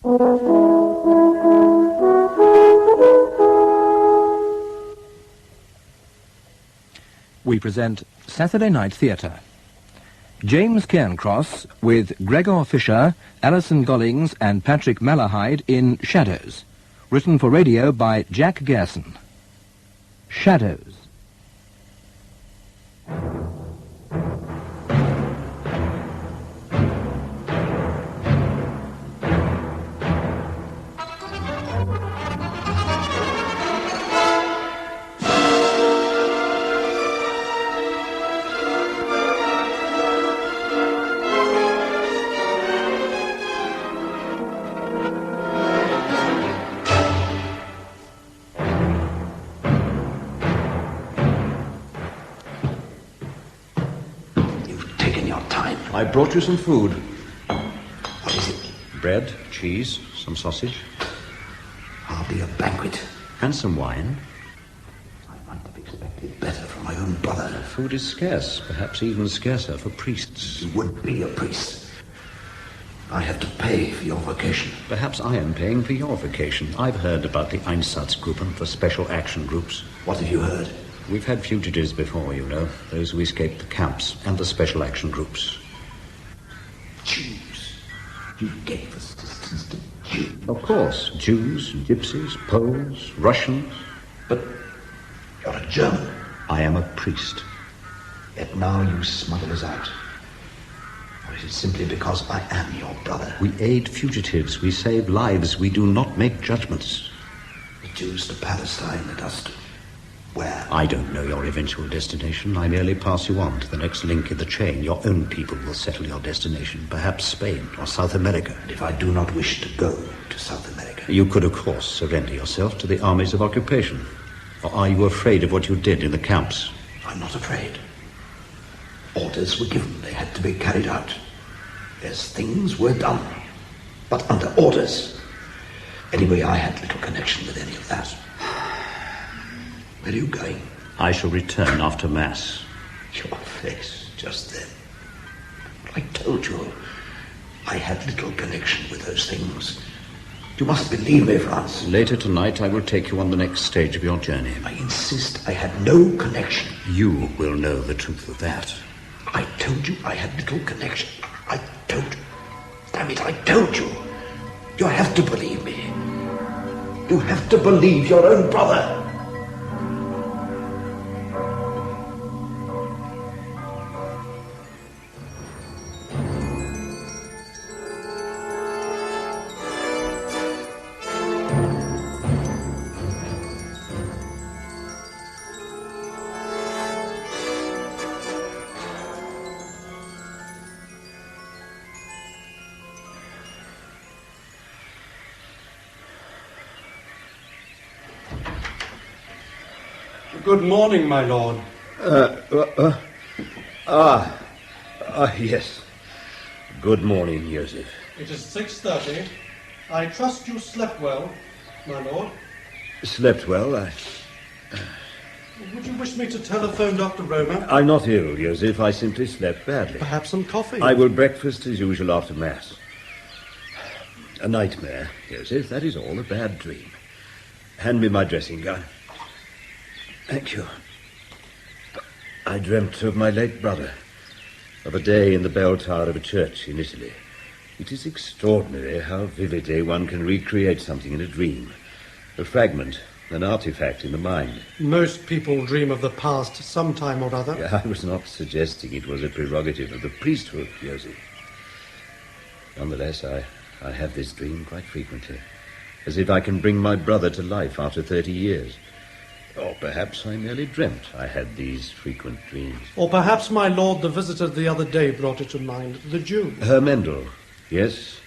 We present Saturday Night Theatre. James Cairncross with Gregor Fisher, Alison Gollings and Patrick Malahide in Shadows. Written for radio by Jack Gerson. Shadows. I brought you some food. What is it? Bread, cheese, some sausage. Hardly a banquet. And some wine. I might have expected better from my own brother. Food is scarce, perhaps even scarcer for priests. You would be a priest. I have to pay for your vocation. Perhaps I am paying for your vocation. I've heard about the Einsatzgruppen for special action groups. What have you heard? We've had fugitives before, you know. Those who escaped the camps and the special action groups. Jews. You gave assistance to Jews. Of course. Jews, Gypsies, Poles, Russians. But you're a German. I am a priest. Yet now you smuggle us out. Or is it simply because I am your brother? We aid fugitives. We save lives. We do not make judgments. The Jews to Palestine and us to where? I don't know your eventual destination. I merely pass you on to the next link in the chain. Your own people will settle your destination. Perhaps Spain or South America. And if I do not wish to go to South America? You could, of course, surrender yourself to the armies of occupation. Or are you afraid of what you did in the camps? I'm not afraid. Orders were given. They had to be carried out. As things were done. But under orders. Anyway, I had little connection with any of that. Where are you going? I shall return after Mass. Your face just then. I told you, I had little connection with those things. You must believe me, Franz. Later tonight, I will take you on the next stage of your journey. I insist I had no connection. You will know the truth of that. I told you I had little connection. I told you. Damn it, I told you. You have to believe me. You have to believe your own brother. Good morning, my lord. Yes. Good morning, Joseph. It is 6:30. I trust you slept well, my lord. Slept well, Would you wish me to telephone Dr. Roma? I'm not ill, Joseph. I simply slept badly. Perhaps some coffee? I will breakfast as usual after Mass. A nightmare, Joseph. That is all. A bad dream. Hand me my dressing gown. Thank you. I dreamt of my late brother, of a day in the bell tower of a church in Italy. It is extraordinary how vividly one can recreate something in a dream. A fragment, an artifact in the mind. Most people dream of the past sometime or other. I was not suggesting it was a prerogative of the priesthood, Joseph. Nonetheless, I have this dream quite frequently, as if I can bring my brother to life after 30 years. Or perhaps I merely dreamt I had these frequent dreams. Or perhaps, my lord, the visitor the other day brought it to mind, the Jew. Herr Mendel, yes.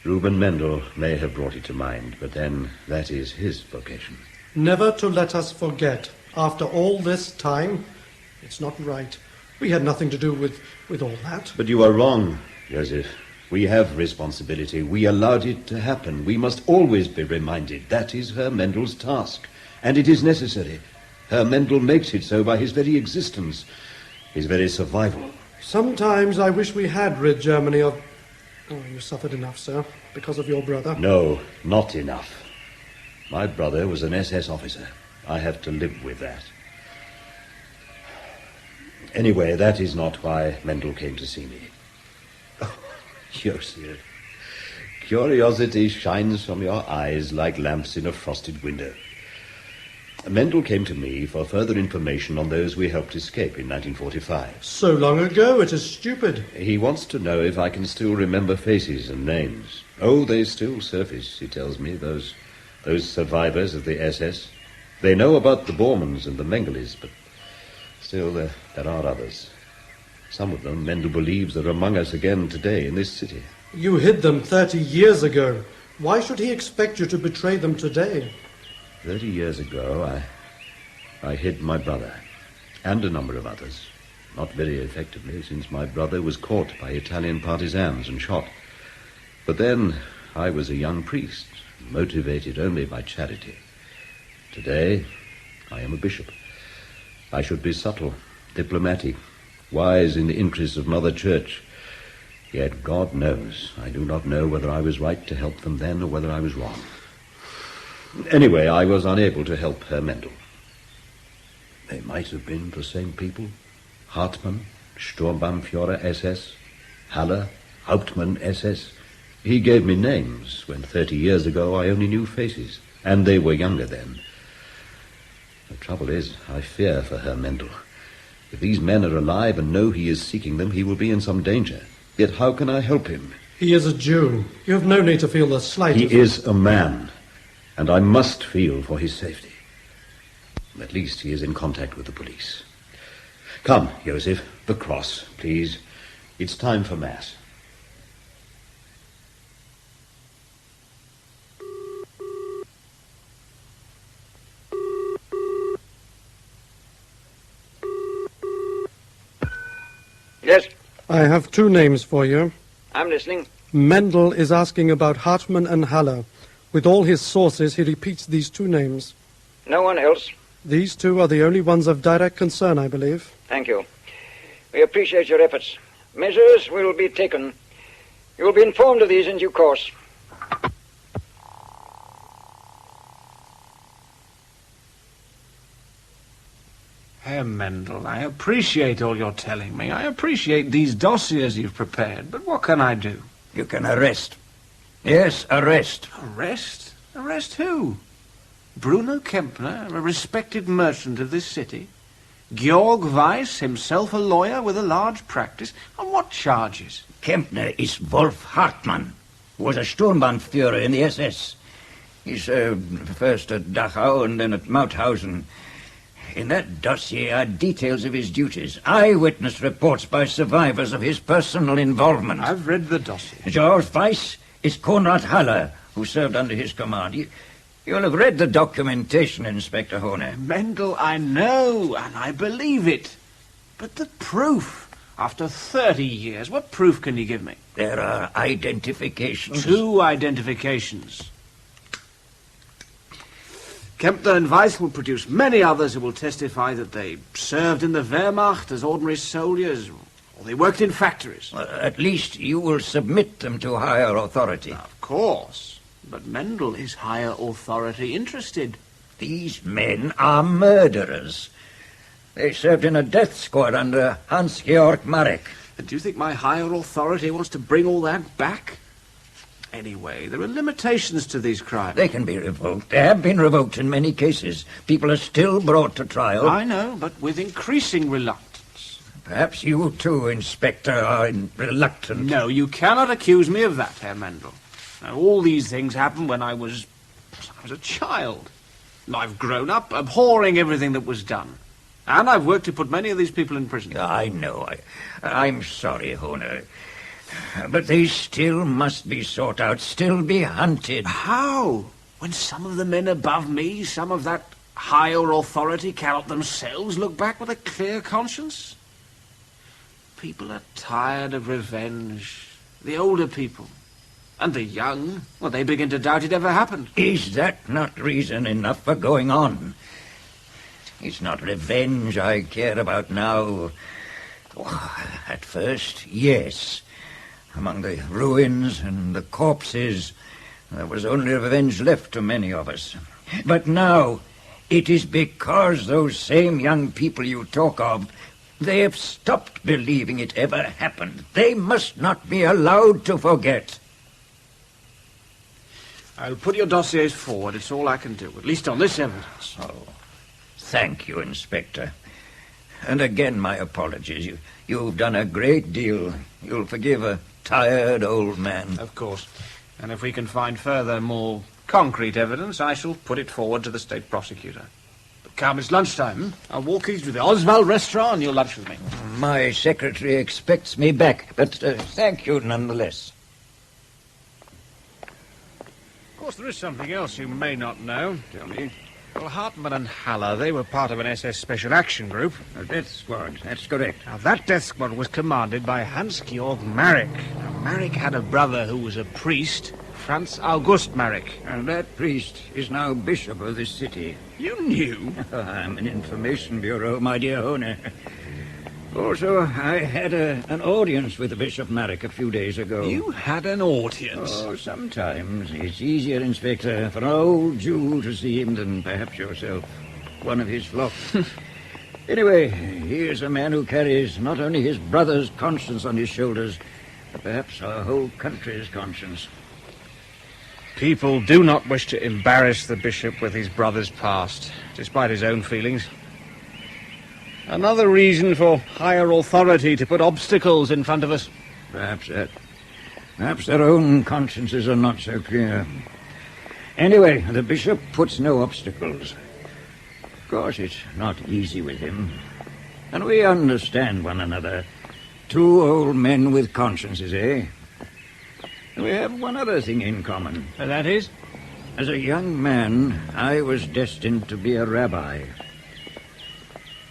Reuben Mendel may have brought it to mind, but then that is his vocation. Never to let us forget, after all this time, it's not right. We had nothing to do with all that. But you are wrong, Joseph. We have responsibility. We allowed it to happen. We must always be reminded that is Herr Mendel's task. And it is necessary. Herr Mendel makes it so by his very existence, his very survival. Sometimes I wish we had rid Germany of Oh, you suffered enough, sir, because of your brother. No, not enough. My brother was an SS officer. I have to live with that. Anyway, that is not why Mendel came to see me. Oh, Joseph, curiosity shines from your eyes like lamps in a frosted window. Mendel came to me for further information on those we helped escape in 1945. So long ago, it is stupid. He wants to know if I can still remember faces and names. Oh, they still surface, he tells me, those survivors of the SS. They know about the Bormans and the Mengeles, but still there are others. Some of them Mendel believes are among us again today in this city. You hid them 30 years ago. Why should he expect you to betray them today? 30 years ago, I hid my brother and a number of others. Not very effectively, since my brother was caught by Italian partisans and shot. But then I was a young priest, motivated only by charity. Today, I am a bishop. I should be subtle, diplomatic, wise in the interests of Mother Church. Yet God knows, I do not know whether I was right to help them then or whether I was wrong. Anyway, I was unable to help Herr Mendel. They might have been the same people. Hartmann, Sturmbannführer SS, Haller, Hauptmann SS. He gave me names when 30 years ago I only knew faces, and they were younger then. The trouble is, I fear for Herr Mendel. If these men are alive and know he is seeking them, he will be in some danger. Yet how can I help him? He is a Jew. You have no need to feel the slightest... He is a man, and I must feel for his safety. At least he is in contact with the police. Come, Joseph, the cross, please. It's time for Mass. Yes, I have two names for you. I'm listening. Mendel is asking about Hartmann and Haller. With all his sources, he repeats these two names. No one else. These two are the only ones of direct concern, I believe. Thank you. We appreciate your efforts. Measures will be taken. You will be informed of these in due course. Herr Mendel, I appreciate all you're telling me. I appreciate these dossiers you've prepared, but what can I do? You can arrest. Yes, arrest. Arrest? Arrest who? Bruno Kempner, a respected merchant of this city? Georg Weiss, himself a lawyer with a large practice? On what charges? Kempner is Wolf Hartmann, who was a Sturmbannführer in the SS. He served first at Dachau and then at Mauthausen. In that dossier are details of his duties, eyewitness reports by survivors of his personal involvement. I've read the dossier. Georg Weiss is Konrad Haller, who served under his command. You'll have read the documentation, Inspector Horner. Mendel, I know, and I believe it. But the proof, after 30 years, what proof can you give me? There are identifications. 2 identifications. Kempner and Weiss will produce many others who will testify that they served in the Wehrmacht as ordinary soldiers, or they worked in factories. Well, at least you will submit them to higher authority. Of course. But Mendel is higher authority interested. These men are murderers. They served in a death squad under Hans-Georg Marek. Do you think my higher authority wants to bring all that back? Anyway, there are limitations to these crimes. They can be revoked. They have been revoked in many cases. People are still brought to trial. I know, but with increasing reluctance. Perhaps you too, Inspector, are reluctant. No, you cannot accuse me of that, Herr Mendel. Now, all these things happened when I was a child. I've grown up abhorring everything that was done. And I've worked to put many of these people in prison. I know. I'm sorry, Horner. But they still must be sought out, still be hunted. How? When some of the men above me, some of that higher authority, cannot themselves look back with a clear conscience? People are tired of revenge. The older people. And the young, well, they begin to doubt it ever happened. Is that not reason enough for going on? It's not revenge I care about now. Oh, at first, yes. Among the ruins and the corpses, there was only revenge left to many of us. But now, it is because those same young people you talk of, they have stopped believing it ever happened. They must not be allowed to forget. I'll put your dossiers forward. It's all I can do, at least on this evidence. Oh, thank you, Inspector. And again, my apologies. You've done a great deal. You'll forgive a tired old man. Of course. And if we can find further, more concrete evidence, I shall put it forward to the state prosecutor. But come, it's lunchtime. I'll walk you to the Oswald restaurant and you'll lunch with me. My secretary expects me back, but thank you nonetheless. Of course, there is something else you may not know. Tell me. Well, Hartmann and Haller, they were part of an SS Special Action Group. A death squad, that's correct. Now, that death squad was commanded by Hans-Georg Marek. Now, Marek had a brother who was a priest, Franz August Marek. And that priest is now bishop of this city. You knew? I'm an information bureau, my dear owner. Also, I had an audience with Bishop Marek a few days ago. You had an audience? Oh, sometimes it's easier, Inspector, for an old Jew to see him than perhaps yourself, one of his flock. Anyway, here's a man who carries not only his brother's conscience on his shoulders, but perhaps our whole country's conscience. People do not wish to embarrass the bishop with his brother's past, despite his own feelings. Another reason for higher authority to put obstacles in front of us. Perhaps that. Perhaps their own consciences are not so clear. Anyway, the bishop puts no obstacles. Of course, it's not easy with him. And we understand one another. Two old men with consciences, eh? We have one other thing in common. And that is? As a young man, I was destined to be a rabbi.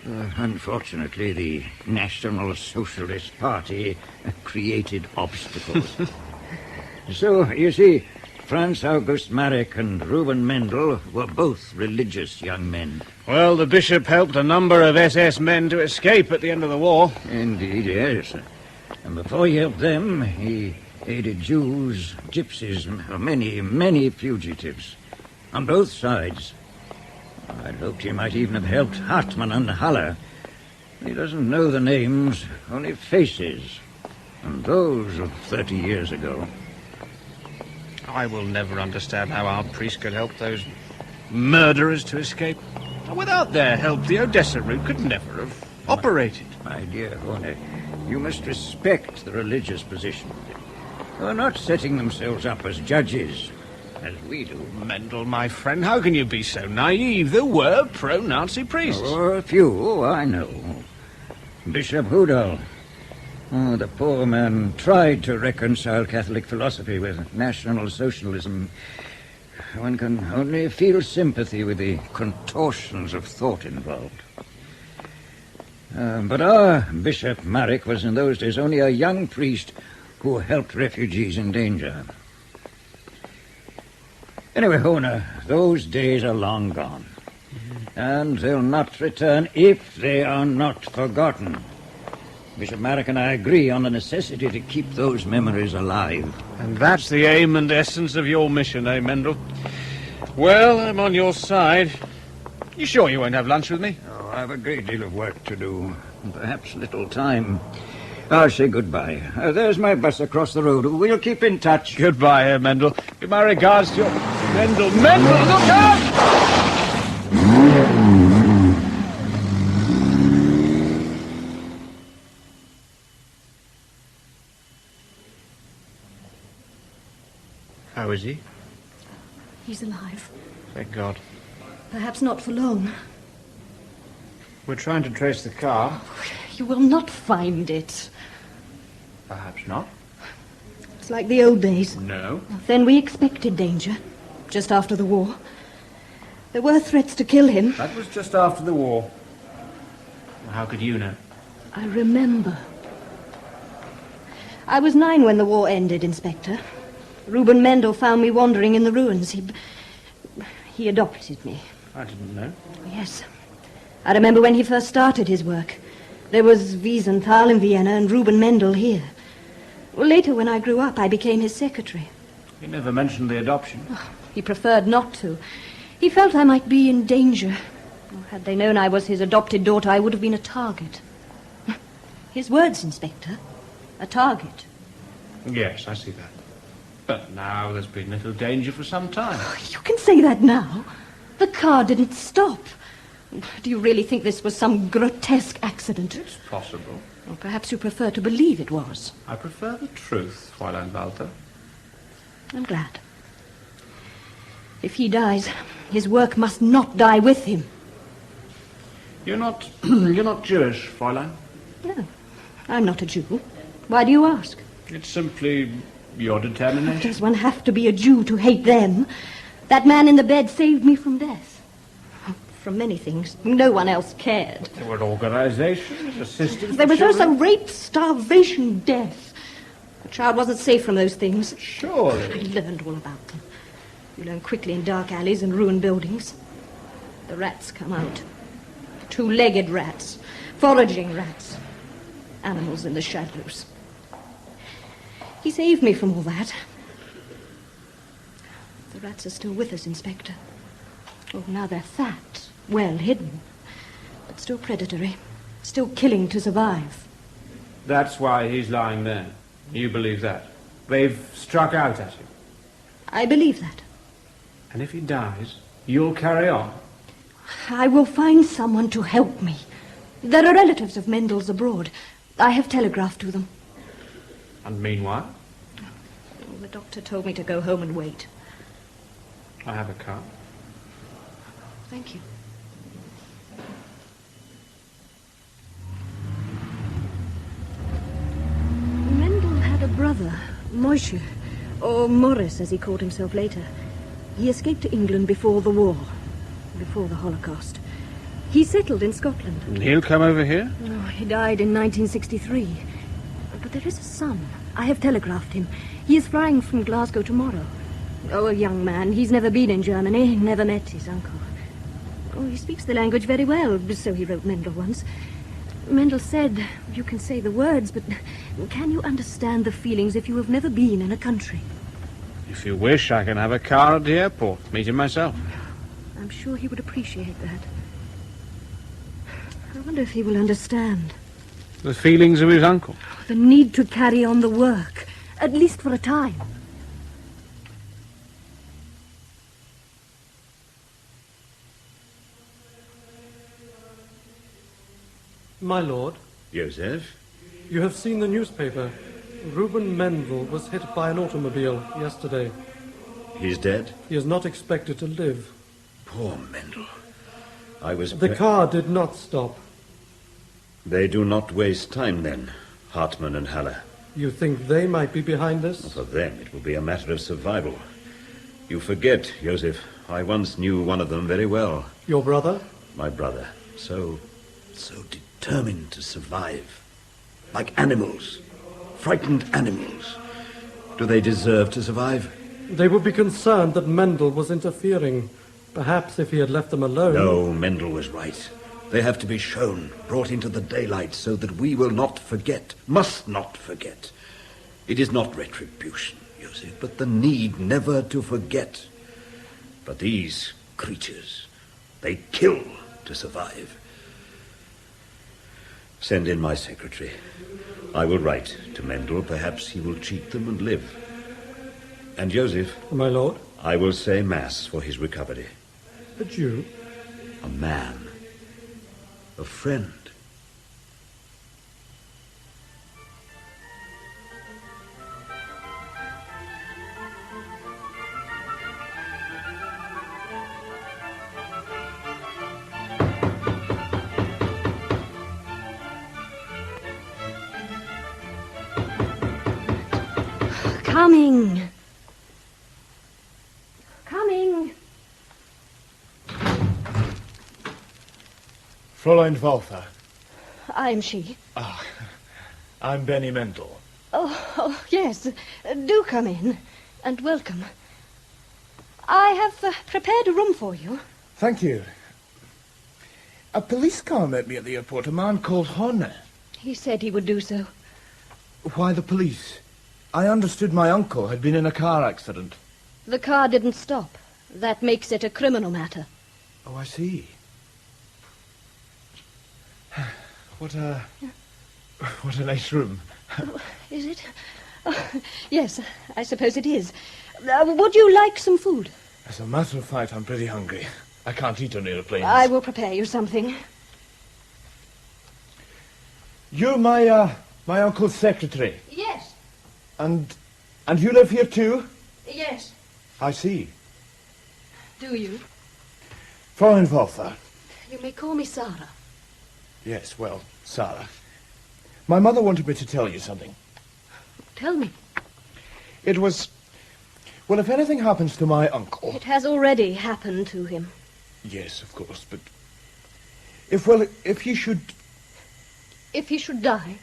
Unfortunately, the National Socialist Party created obstacles. So, you see, Franz August Marek and Reuben Mendel were both religious young men. Well, the bishop helped a number of SS men to escape at the end of the war. Indeed, yes. And before he helped them, he aided Jews, gypsies, many fugitives. On both sides. I'd hoped he might even have helped Hartmann and Haller. He doesn't know the names, only faces. And those of 30 years ago. I will never understand how our priest could help those murderers to escape. Without their help, the Odessa route could never have operated. My dear Horner, you must respect the religious position. They're not setting themselves up as judges, as we do. Mendel, my friend, how can you be so naive? There were pro-Nazi priests. Oh, a few, I know. Bishop Hudal. Oh, the poor man tried to reconcile Catholic philosophy with National Socialism. One can only feel sympathy with the contortions of thought involved. But our Bishop Marek was in those days only a young priest who helped refugees in danger. Anyway, Hona, those days are long gone. And they'll not return if they are not forgotten. Bishop Marek and I agree on the necessity to keep those memories alive. And that's the aim and essence of your mission, eh, Mendel? Well, I'm on your side. You sure you won't have lunch with me? Oh, I have a great deal of work to do, and perhaps little time. I'll say goodbye. There's my bus across the road. We'll keep in touch. Goodbye, Mendel. Give my regards to your... Mendel, look out! How is he? He's alive. Thank God. Perhaps not for long. We're trying to trace the car. You will not find it. Perhaps not. It's like the old days. No. Then we expected danger, just after the war. There were threats to kill him. That was just after the war. How could you know? I remember. I was 9 when the war ended, Inspector. Reuben Mendel found me wandering in the ruins. He adopted me. I didn't know. Yes. I remember when he first started his work. There was Wiesenthal in Vienna and Reuben Mendel here. Well, later, when I grew up, I became his secretary. He never mentioned the adoption. Oh, he preferred not to. He felt I might be in danger. Oh, had they known I was his adopted daughter, I would have been a target. His words, Inspector. A target. Yes, I see that. But now there's been little danger for some time. You can say that now. The car didn't stop. Do you really think this was some grotesque accident? It's possible. Or perhaps you prefer to believe it was. I prefer the truth, Fräulein Walter. I'm glad. If he dies, his work must not die with him. You're not Jewish, Fräulein? No, I'm not a Jew. Why do you ask? It's simply your determination. Does one have to be a Jew to hate them? That man in the bed saved me from death. From many things. No one else cared. There were organizations, assistance. There was also rape, starvation, death. The child wasn't safe from those things. Surely. I learned all about them. You learn quickly in dark alleys and ruined buildings. The rats come out. Two-legged rats. Foraging rats. Animals in the shadows. He saved me from all that. The rats are still with us, Inspector. Oh, now they're fat, well hidden, but still predatory, still killing to survive. That's why he's lying there. You believe that? They've struck out at him. I believe that. And if he dies, you'll carry on? I will find someone to help me. There are relatives of Mendel's abroad. I have telegraphed to them. And meanwhile? Oh, the doctor told me to go home and wait. I have a car. Thank you. Mendel had a brother, Moshe, or Morris, as he called himself later. He escaped to England before the war, before the Holocaust. He settled in Scotland. And he'll come over here? Oh, he died in 1963. But there is a son. I have telegraphed him. He is flying from Glasgow tomorrow. Oh, a young man. He's never been in Germany, never met his uncle. Oh, he speaks the language very well, so he wrote Mendel once. Mendel said, you can say the words, but can you understand the feelings if you have never been in a country? If you wish, I can have a car at the airport. Meet him myself. I'm sure he would appreciate that. I wonder if he will understand. The feelings of his uncle? The need to carry on the work, at least for a time. My lord, Joseph? you have seen the newspaper. Reuben Mendel was hit by an automobile yesterday. He's dead? He is not expected to live. Poor Mendel. I was... The car did not stop. They do not waste time, then, Hartmann and Haller. You think they might be behind this? For them, it will be a matter of survival. You forget, Joseph, I once knew one of them very well. Your brother? My brother. So determined to survive. Like animals. Frightened animals. Do they deserve to survive? They would be concerned that Mendel was interfering. Perhaps if he had left them alone... No, Mendel was right. They have to be shown, brought into the daylight, so that we will not forget, must not forget. It is not retribution, Joseph, but the need never to forget. But these creatures, they kill to survive. Send in my secretary. I will write to Mendel. Perhaps he will cheat them and live. And Joseph... My lord? I will say Mass for his recovery. A Jew? A man. A friend. Coming. Coming. Fräulein Walter. I'm she. I'm Benny Mendel. Oh, yes. Do come in. And welcome. I have prepared a room for you. Thank you. A police car met me at the airport, a man called Horner. He said he would do so. Why the police? I understood my uncle had been in a car accident. The car didn't stop. That makes it a criminal matter. Oh, I see. What a nice room. Is it? Oh, yes, I suppose it is. Would you like some food? As a matter of fact, I'm pretty hungry. I can't eat on airplanes. I will prepare you something. You're my uncle's secretary. Yes. And you live here too? Yes. I see. Do you? Fräulein Walther. You may call me Sarah. Yes, well, Sarah. My mother wanted me to tell you something. Tell me. It was... Well, if anything happens to my uncle... It has already happened to him. Yes, of course, but... If he should... If he should die?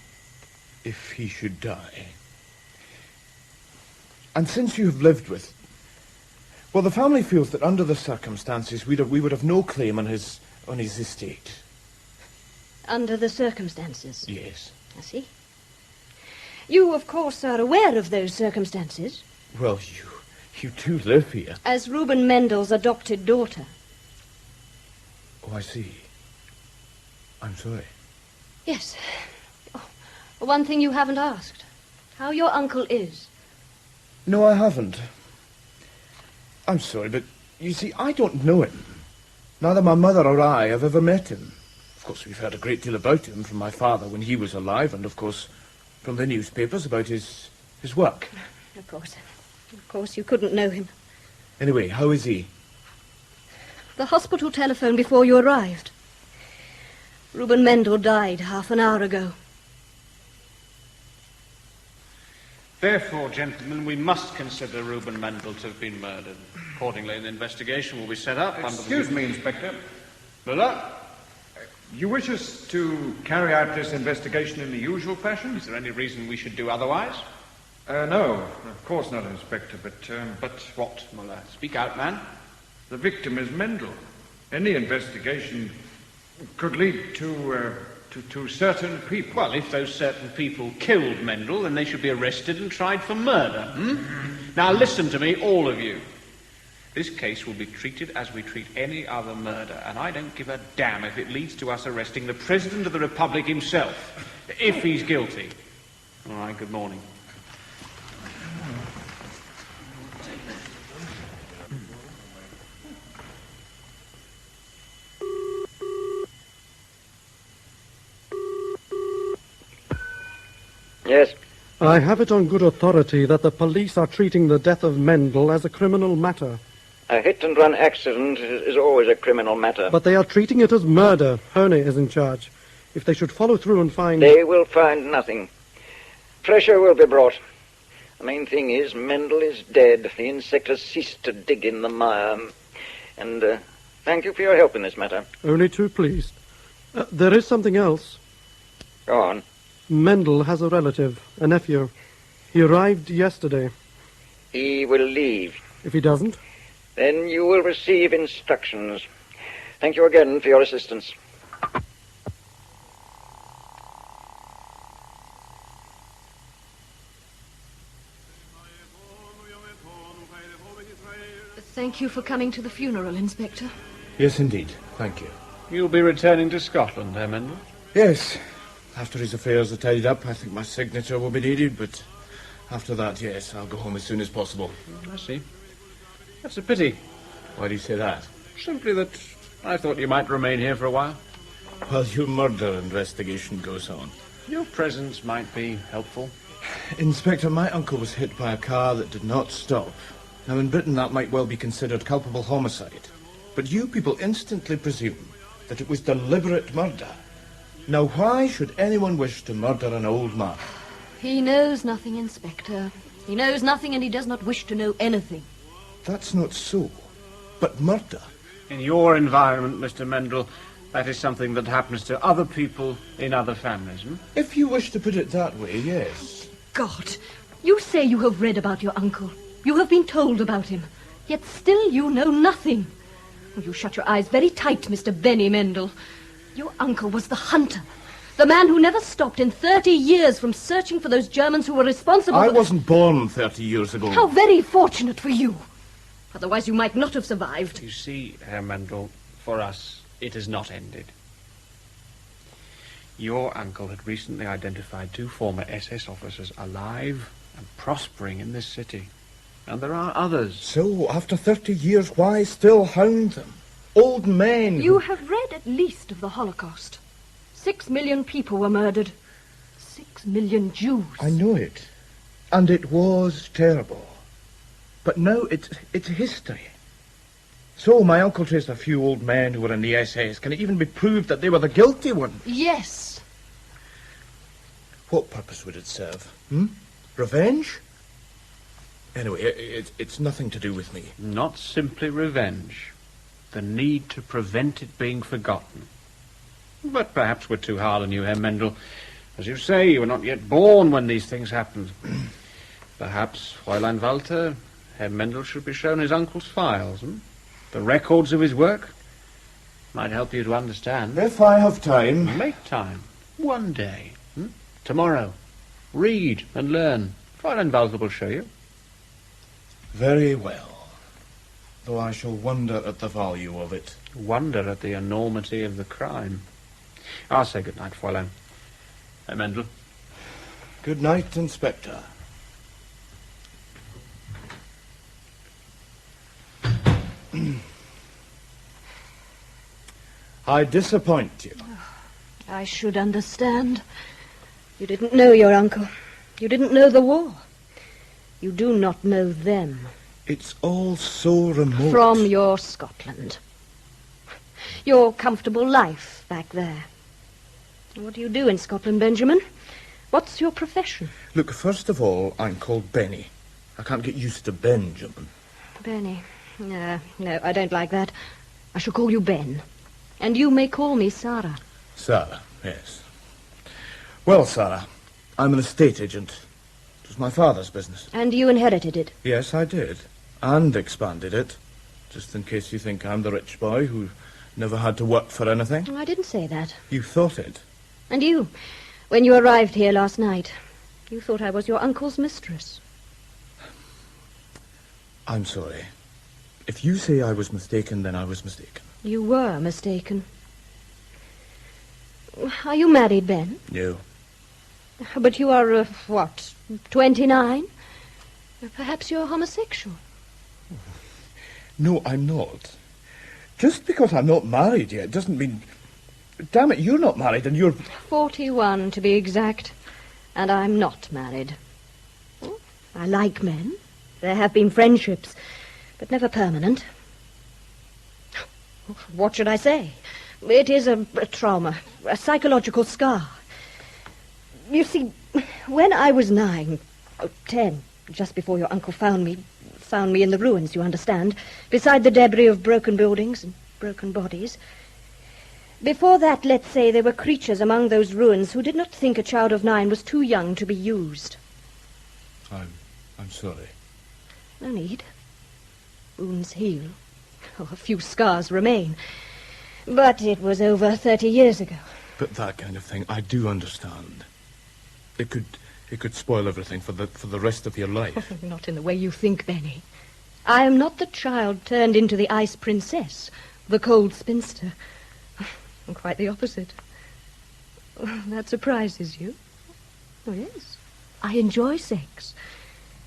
If he should die. And since you have lived with... Well, the family feels that under the circumstances we would have no claim on his estate. Under the circumstances? Yes. I see. You, of course, are aware of those circumstances. Well, you do live here. As Reuben Mendel's adopted daughter. Oh, I see. I'm sorry. Yes. Oh, one thing you haven't asked. How your uncle is. No, I haven't. I'm sorry, but you see, I don't know him. Neither my mother or I have ever met him. Of course, we've heard a great deal about him from my father when he was alive, and of course, from the newspapers about his work. Of course, you couldn't know him. Anyway, how is he? The hospital telephoned before you arrived. Reuben Mendel died half an hour ago. Therefore, gentlemen, we must consider Reuben Mendel to have been murdered. Accordingly, an investigation will be set up. Excuse me, Inspector. Miller, you wish us to carry out this investigation in the usual fashion? Is there any reason we should do otherwise? No, of course not, Inspector, But what, Muller? Speak out, man. The victim is Mendel. Any investigation could lead to certain people. Well, if those certain people killed Mendel, then they should be arrested and tried for murder. Now, listen to me, all of you. This case will be treated as we treat any other murder, and I don't give a damn if it leads to us arresting the President of the Republic himself, if he's guilty. All right, good morning. Yes? I have it on good authority that the police are treating the death of Mendel as a criminal matter. A hit-and-run accident is always a criminal matter. But they are treating it as murder. Herne is in charge. If they should follow through and find... They will find nothing. Pressure will be brought. The main thing is Mendel is dead. The insect has ceased to dig in the mire. And thank you for your help in this matter. Only too pleased. There is something else. Go on. Mendel has a relative, a nephew. He arrived yesterday. He will leave. If he doesn't? Then you will receive instructions. Thank you again for your assistance. Thank you for coming to the funeral, Inspector. Yes, indeed. Thank you. You'll be returning to Scotland, eh, Mendel? Yes. After his affairs are tidied up, I think my signature will be needed, but after that, yes, I'll go home as soon as possible. I see. That's a pity. Why do you say that? Simply that I thought you might remain here for a while. Well, your murder investigation goes on. Your presence might be helpful. Inspector, my uncle was hit by a car that did not stop. Now, in Britain, that might well be considered culpable homicide. But you people instantly presume that it was deliberate murder. Now, why should anyone wish to murder an old man? He knows nothing, Inspector. He knows nothing, and he does not wish to know anything. That's not so. But murder? In your environment, Mr. Mendel, that is something that happens to other people in other families, If you wish to put it that way, yes. God, you say you have read about your uncle. You have been told about him. Yet still you know nothing. You shut your eyes very tight, Mr. Benny Mendel. Your uncle was the hunter The man who never stopped in 30 years from searching for those Germans who were responsible I for... wasn't born 30 years ago. How very fortunate for you. Otherwise you might not have survived. You see, Herr Mendel, for us, it has not ended. Your uncle had recently identified 2 former SS officers alive and prospering in this city. And there are others. So, after 30 years, why still hound them? Old men... You have read at least of the Holocaust. 6 million people were murdered. 6 million Jews. I know it. And it was terrible. But now it's history. So my uncle traced a few old men who were in the SS. Can it even be proved that they were the guilty ones? Yes. What purpose would it serve? Revenge? Anyway, it's nothing to do with me. Not simply revenge. The need to prevent it being forgotten. But perhaps we're too hard on you, Herr Mendel. As you say, you were not yet born when these things happened. Perhaps, Fräulein Walter, Herr Mendel should be shown his uncle's files, The records of his work. Might help you to understand. If I have time. Make time. One day. Tomorrow. Read and learn. Fräulein Walter will show you. Very well. Though I shall wonder at the value of it. Wonder at the enormity of the crime. I'll say good night, Fräulein. Herr Mendel. Good night, Inspector. I disappoint you. I should understand. You didn't know your uncle. You didn't know the war. You do not know them. It's all so remote. From your Scotland. Your comfortable life back there. What do you do in Scotland, Benjamin? What's your profession? Look, first of all, I'm called Benny. I can't get used to Benjamin. Benny. No, I don't like that. I shall call you Ben. And you may call me Sarah. Sarah, yes. Well, Sarah, I'm an estate agent. It was my father's business. And you inherited it? Yes, I did. And expanded it. Just in case you think I'm the rich boy who never had to work for anything. I didn't say that. You thought it. And you, when you arrived here last night, you thought I was your uncle's mistress. I'm sorry. If you say I was mistaken, then I was mistaken. You were mistaken. Are you married, Ben? No. But you are, 29? Perhaps you're homosexual. No, I'm not. Just because I'm not married yet doesn't mean... Damn it, you're not married and you're... 41, to be exact. And I'm not married. I like men. There have been friendships, but never permanent. What should I say? It is a trauma, a psychological scar. You see, when I was 10, just before your uncle found me in the ruins, you understand, beside the debris of broken buildings and broken bodies. Before that, let's say, there were creatures among those ruins who did not think a child of 9 was too young to be used. I'm sorry. No need. Wounds heal. Oh, a few scars remain. But it was over 30 years ago. But that kind of thing, I do understand. It could spoil everything for the rest of your life. Not in the way you think, Benny. I am not the child turned into the ice princess, the cold spinster. I'm quite the opposite. That surprises you? Oh, yes. I enjoy sex.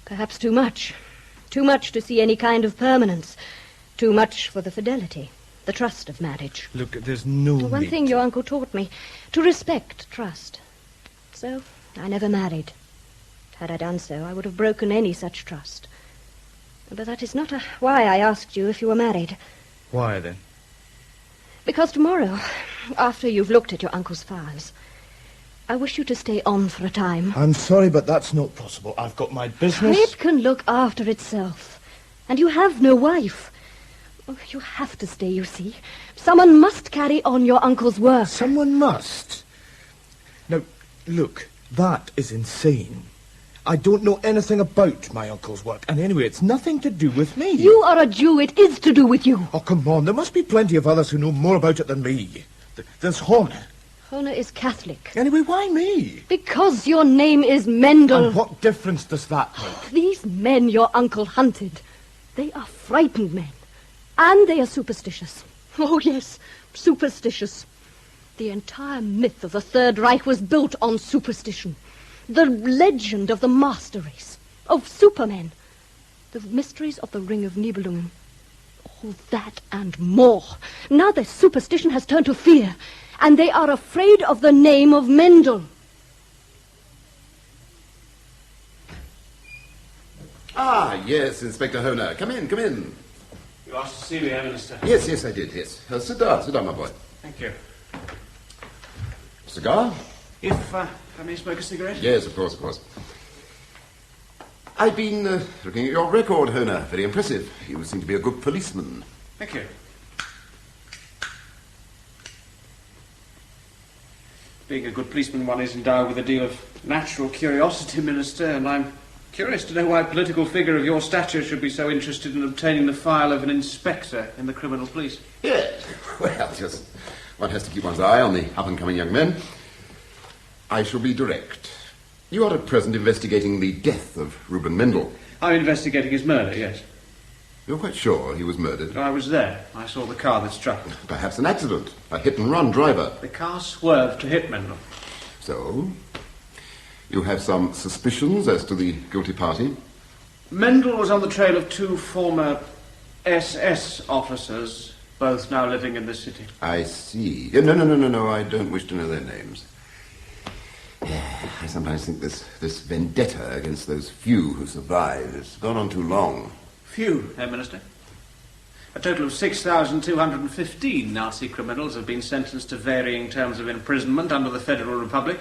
Perhaps too much. Too much to see any kind of permanence. Too much for the fidelity, the trust of marriage. Look, there's no One need. thing your uncle taught me, to respect trust. So I never married. Had I done so, I would have broken any such trust. But that is not why I asked you if you were married. Why, then? Because tomorrow, after you've looked at your uncle's files, I wish you to stay on for a time. I'm sorry, but that's not possible. I've got my business. It can look after itself. And you have no wife. Oh, you have to stay, you see. Someone must carry on your uncle's work. Someone must? Now, look, that is insane. I don't know anything about my uncle's work, and anyway, it's nothing to do with me. You are a Jew. It is to do with you. Oh, come on. There must be plenty of others who know more about it than me. There's Horne. Honer is Catholic. Anyway, why me? Because your name is Mendel. And what difference does that make? These men your uncle hunted, they are frightened men. And they are superstitious. Oh, yes, superstitious. The entire myth of the Third Reich was built on superstition. The legend of the master race, of supermen, the mysteries of the Ring of Nibelungen. All that and more. Now their superstition has turned to fear, and they are afraid of the name of Mendel. Ah, yes, Inspector Honer. Come in, come in. You asked to see me, Herr Minister? Yes, I did, yes. Sit down, my boy. Thank you. Cigar? If I may smoke a cigarette? Yes, of course. I've been looking at your record, Honer. Very impressive. You seem to be a good policeman. Thank you. Being a good policeman, one is endowed with a deal of natural curiosity, Minister, and I'm curious to know why a political figure of your stature should be so interested in obtaining the file of an inspector in the criminal police. Yes. Well, just one has to keep one's eye on the up-and-coming young men. I shall be direct. You are at present investigating the death of Reuben Mendel. I'm investigating his murder, yes. You're quite sure he was murdered? I was there. I saw the car that struck him. Perhaps an accident. A hit-and-run driver. The car swerved to hit Mendel. So, you have some suspicions as to the guilty party? Mendel was on the trail of two former SS officers, both now living in the city. I see. No, I don't wish to know their names. I sometimes think this vendetta against those few who survived has gone on too long. Few, Herr Minister. A total of 6,215 Nazi criminals have been sentenced to varying terms of imprisonment under the Federal Republic.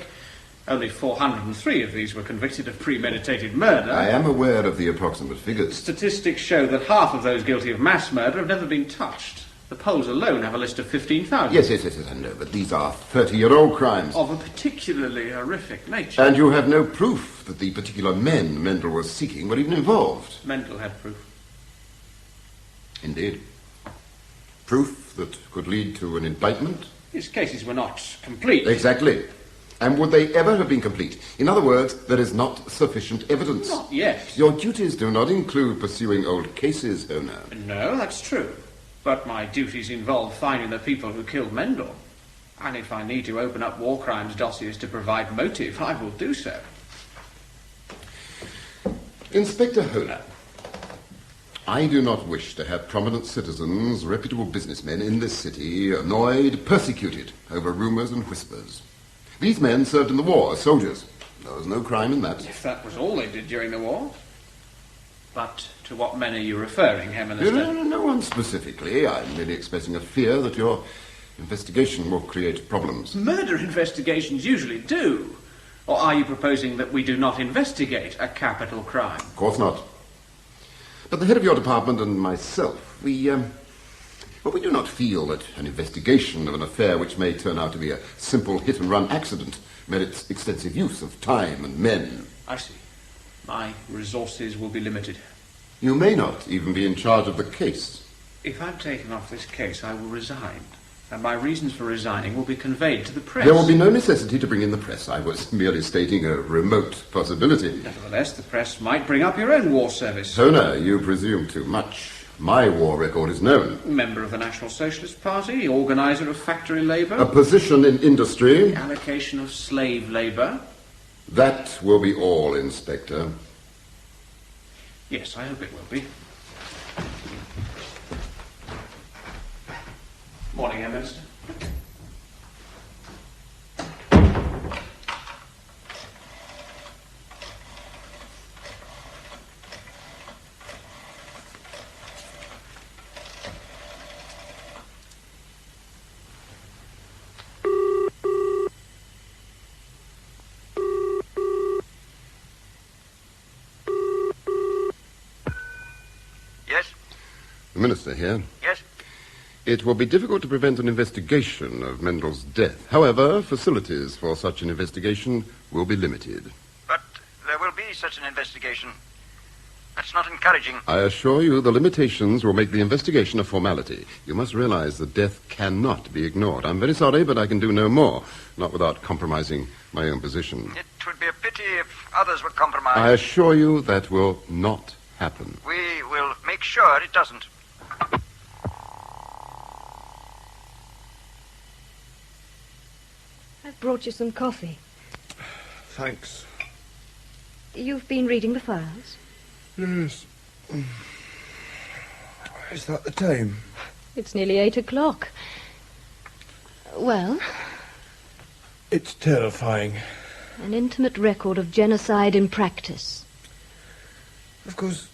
Only 403 of these were convicted of premeditated murder. I am aware of the approximate figures. Statistics show that half of those guilty of mass murder have never been touched. The Poles alone have a list of 15,000. Yes, I know, but these are 30-year-old crimes. Of a particularly horrific nature. And you have no proof that the particular men Mendel was seeking were even involved. Mendel had proof. Indeed. Proof that could lead to an indictment? His cases were not complete. Exactly. And would they ever have been complete? In other words, there is not sufficient evidence. Not yet. Your duties do not include pursuing old cases, Honer. No, that's true. But my duties involve finding the people who killed Mendel. And if I need to open up war crimes dossiers to provide motive, I will do so. Inspector Honer, I do not wish to have prominent citizens, reputable businessmen in this city annoyed, persecuted over rumours and whispers. These men served in the war as soldiers. There was no crime in that. If that was all they did during the war. But to what men are you referring, Herr Minister? No one specifically. I'm merely expressing a fear that your investigation will create problems. Murder investigations usually do. Or are you proposing that we do not investigate a capital crime? Of course not. But the head of your department and myself, we do not feel that an investigation of an affair which may turn out to be a simple hit-and-run accident merits extensive use of time and men. I see. My resources will be limited. You may not even be in charge of the case. If I'm taken off this case, I will resign. And my reasons for resigning will be conveyed to the press. There will be no necessity to bring in the press. I was merely stating a remote possibility. Nevertheless, the press might bring up your own war service. Honer, you presume too much. My war record is known. Member of the National Socialist Party, organizer of factory labour. A position in industry. The allocation of slave labour. That will be all, Inspector. Yes, I hope it will be. Morning, Herr Minister. The Minister here. Yes? It will be difficult to prevent an investigation of Mendel's death. However, facilities for such an investigation will be limited. But there will be such an investigation. That's not encouraging. I assure you the limitations will make the investigation a formality. You must realize that death cannot be ignored. I'm very sorry, but I can do no more, not without compromising my own position. It would be a pity if others were compromised. I assure you that will not happen. We will make sure it doesn't. I've brought you some coffee. Thanks. You've been reading the files? Yes. Is that the time? It's nearly 8 o'clock. Well? It's terrifying. An intimate record of genocide in practice. Of course,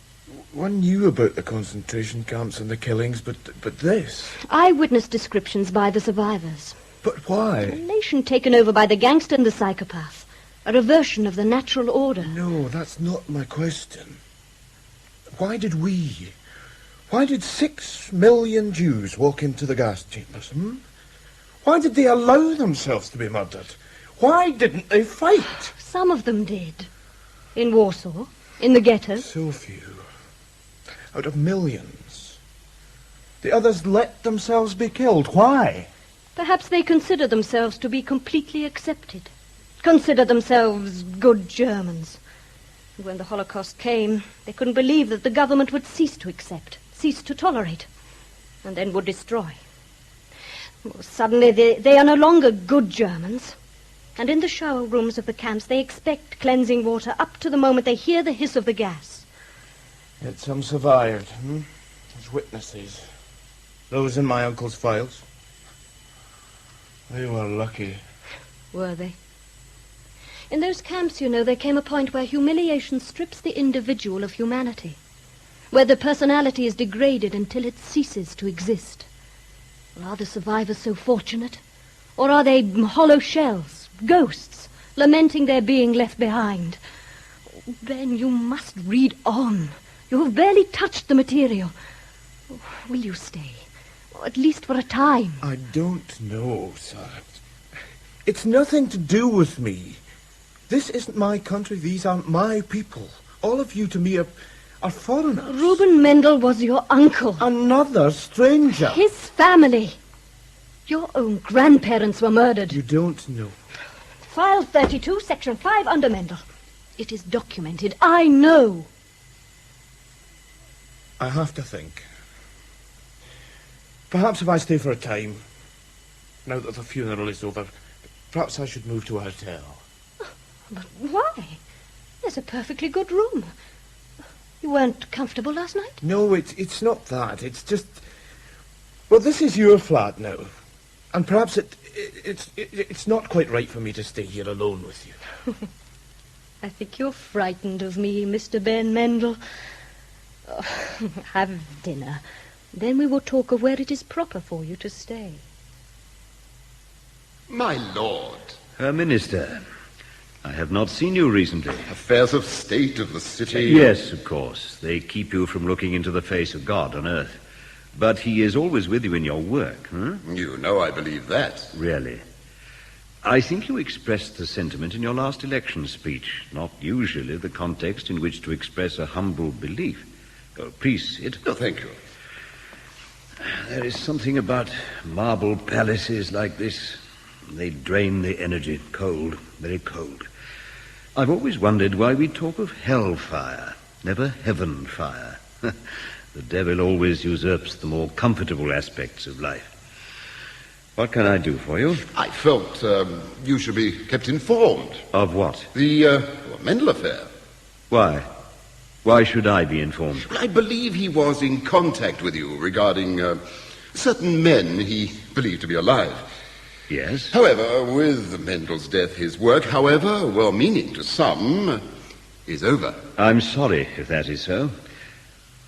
one knew about the concentration camps and the killings, but this... Eyewitness descriptions by the survivors. But why? A nation taken over by the gangster and the psychopath. A reversion of the natural order. No, that's not my question. Why did 6 million Jews walk into the gas chambers, Why did they allow themselves to be murdered? Why didn't they fight? Some of them did. In Warsaw, in the ghetto. So few. Out of millions. The others let themselves be killed. Why? Perhaps they consider themselves to be completely accepted. Consider themselves good Germans. And when the Holocaust came, they couldn't believe that the government would cease to accept, cease to tolerate, and then would destroy. Well, suddenly they are no longer good Germans. And in the shower rooms of the camps, they expect cleansing water up to the moment they hear the hiss of the gas. Yet some survived, as witnesses. Those in my uncle's files. They were lucky. Were they? In those camps, you know, there came a point where humiliation strips the individual of humanity, where the personality is degraded until it ceases to exist. Are the survivors so fortunate? Or are they hollow shells, ghosts, lamenting their being left behind? Oh, Ben, you must read on. You have barely touched the material. Oh, will you stay? At least for a time. I don't know, sir. It's nothing to do with me. This isn't my country. These aren't my people. All of you to me are foreigners. Reuben Mendel was your uncle. Another stranger. His family. Your own grandparents were murdered. You don't know. File 32, Section 5, under Mendel. It is documented. I know. I have to think. Perhaps if I stay for a time, now that the funeral is over, perhaps I should move to a hotel. But why? There's a perfectly good room. You weren't comfortable last night? No, it's not that. It's just... Well, this is your flat now. And perhaps it's not quite right for me to stay here alone with you. I think you're frightened of me, Mr. Ben Mendel. Oh, have dinner. Then we will talk of where it is proper for you to stay. My lord. Herr Minister, I have not seen you recently. Affairs of state of the city. Yes, of course. They keep you from looking into the face of God on earth. But he is always with you in your work, You know I believe that. Really? I think you expressed the sentiment in your last election speech, not usually the context in which to express a humble belief. Oh, please sit. No, thank you. There is something about marble palaces like this. They drain the energy. Cold, very cold. I've always wondered why we talk of hellfire, never heaven fire. The devil always usurps the more comfortable aspects of life. What can I do for you? I felt you should be kept informed. Of what? The Mendel affair. Why? Why should I be informed? Well, I believe he was in contact with you regarding certain men he believed to be alive. Yes? However, with Mendel's death, his work, however well-meaning to some, is over. I'm sorry if that is so.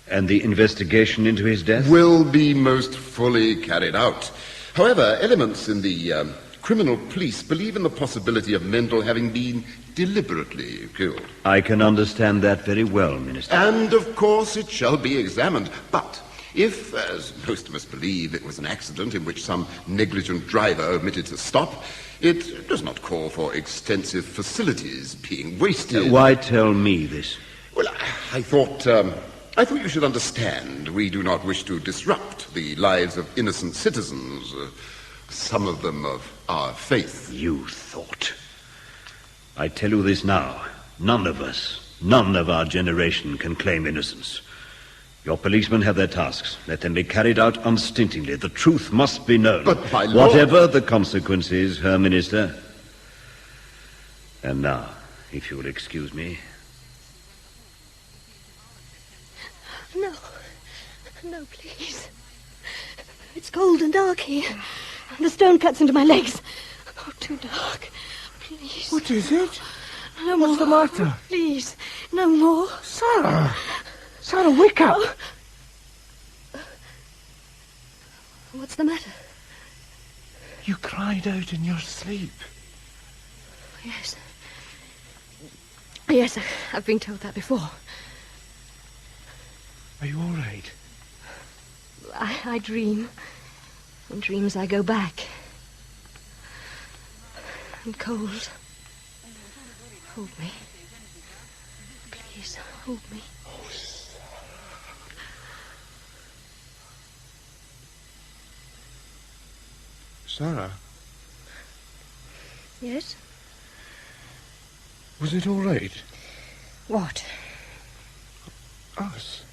And the investigation into his death? Will be most fully carried out. However, elements in the criminal police believe in the possibility of Mendel having been deliberately killed. I can understand that very well, Minister. And, of course, it shall be examined. But if, as most of us believe, it was an accident in which some negligent driver omitted to stop, it does not call for extensive facilities being wasted. Why tell me this? Well, I thought you should understand we do not wish to disrupt the lives of innocent citizens, some of them of our faith. You thought. I tell you this now. None of us, none of our generation can claim innocence. Your policemen have their tasks. Let them be carried out unstintingly. The truth must be known. But, my lord... Whatever the consequences, Herr Minister. And now, if you will excuse me... No. No, please. It's cold and dark here. The stone cuts into my legs. Oh, too dark. Please. What is it? No What's more. the matter? Please, no more. Sarah! Sarah, wake up! Oh. What's the matter? You cried out in your sleep. Yes. Yes, I've been told that before. Are you all right? I dream. In dreams I go back. I'm cold. Hold me. Please, hold me. Oh, Sarah? Yes? Was it all right? What? Us.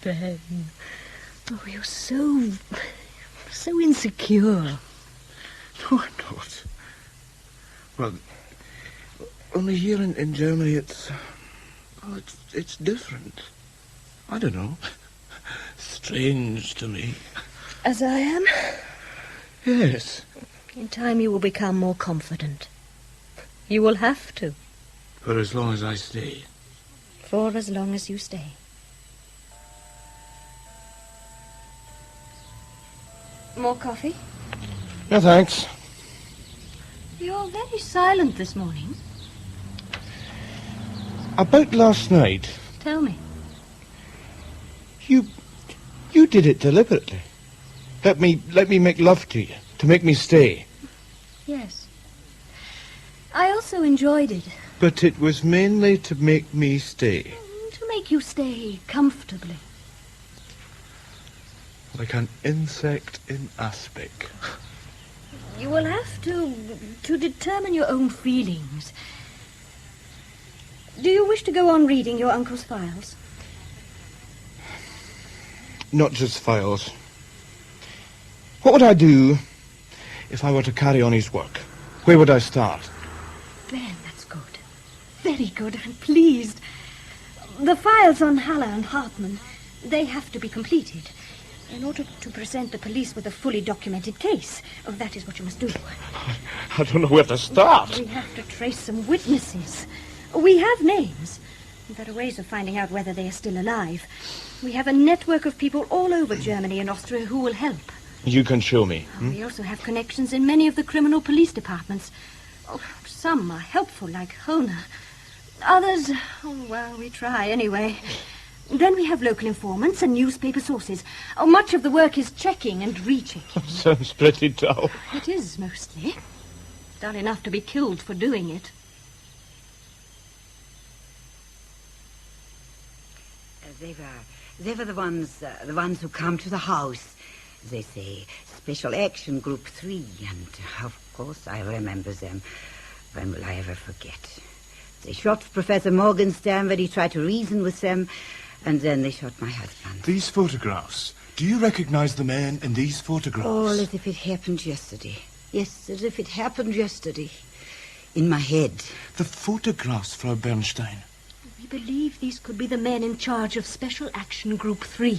Ben. Oh, you're so insecure. No, I'm not. Well, only here in Germany it's different. I don't know. Strange to me. As I am? Yes. In time you will become more confident. You will have to. For as long as I stay. For as long as you stay. More coffee? No, thanks. You're very silent this morning. About last night. Tell me. You did it deliberately. Let me make love to you, to make me stay. Yes. I also enjoyed it. But it was mainly to make me stay. To make you stay comfortably. Like an insect in aspic. You will have to determine your own feelings. Do you wish to go on reading your uncle's files? Not just files. What would I do if I were to carry on his work? Where would I start? Ben, that's good. Very good. I'm pleased. The files on Haller and Hartmann, they have to be completed in order to present the police with a fully documented case. Oh, that is what you must do. I don't know where to start. We have to trace some witnesses. We have names. There are ways of finding out whether they are still alive. We have a network of people all over Germany and Austria who will help. You can show me. We also have connections in many of the criminal police departments. Oh, some are helpful, like Hohner. Others, oh, well, we try anyway. Then we have local informants and newspaper sources. Oh, much of the work is checking and rechecking. Sounds pretty dull. It is, mostly. Dull enough to be killed for doing it. They were the ones who come to the house. They say Special Action Group 3, and of course I remember them. When will I ever forget? They shot Professor Morgenstern when he tried to reason with them, and then they shot my husband. These photographs. Do you recognize the men in these photographs? All as if it happened yesterday. Yes, as if it happened yesterday. In my head. The photographs, Frau Bernstein. We believe these could be the men in charge of Special Action Group 3.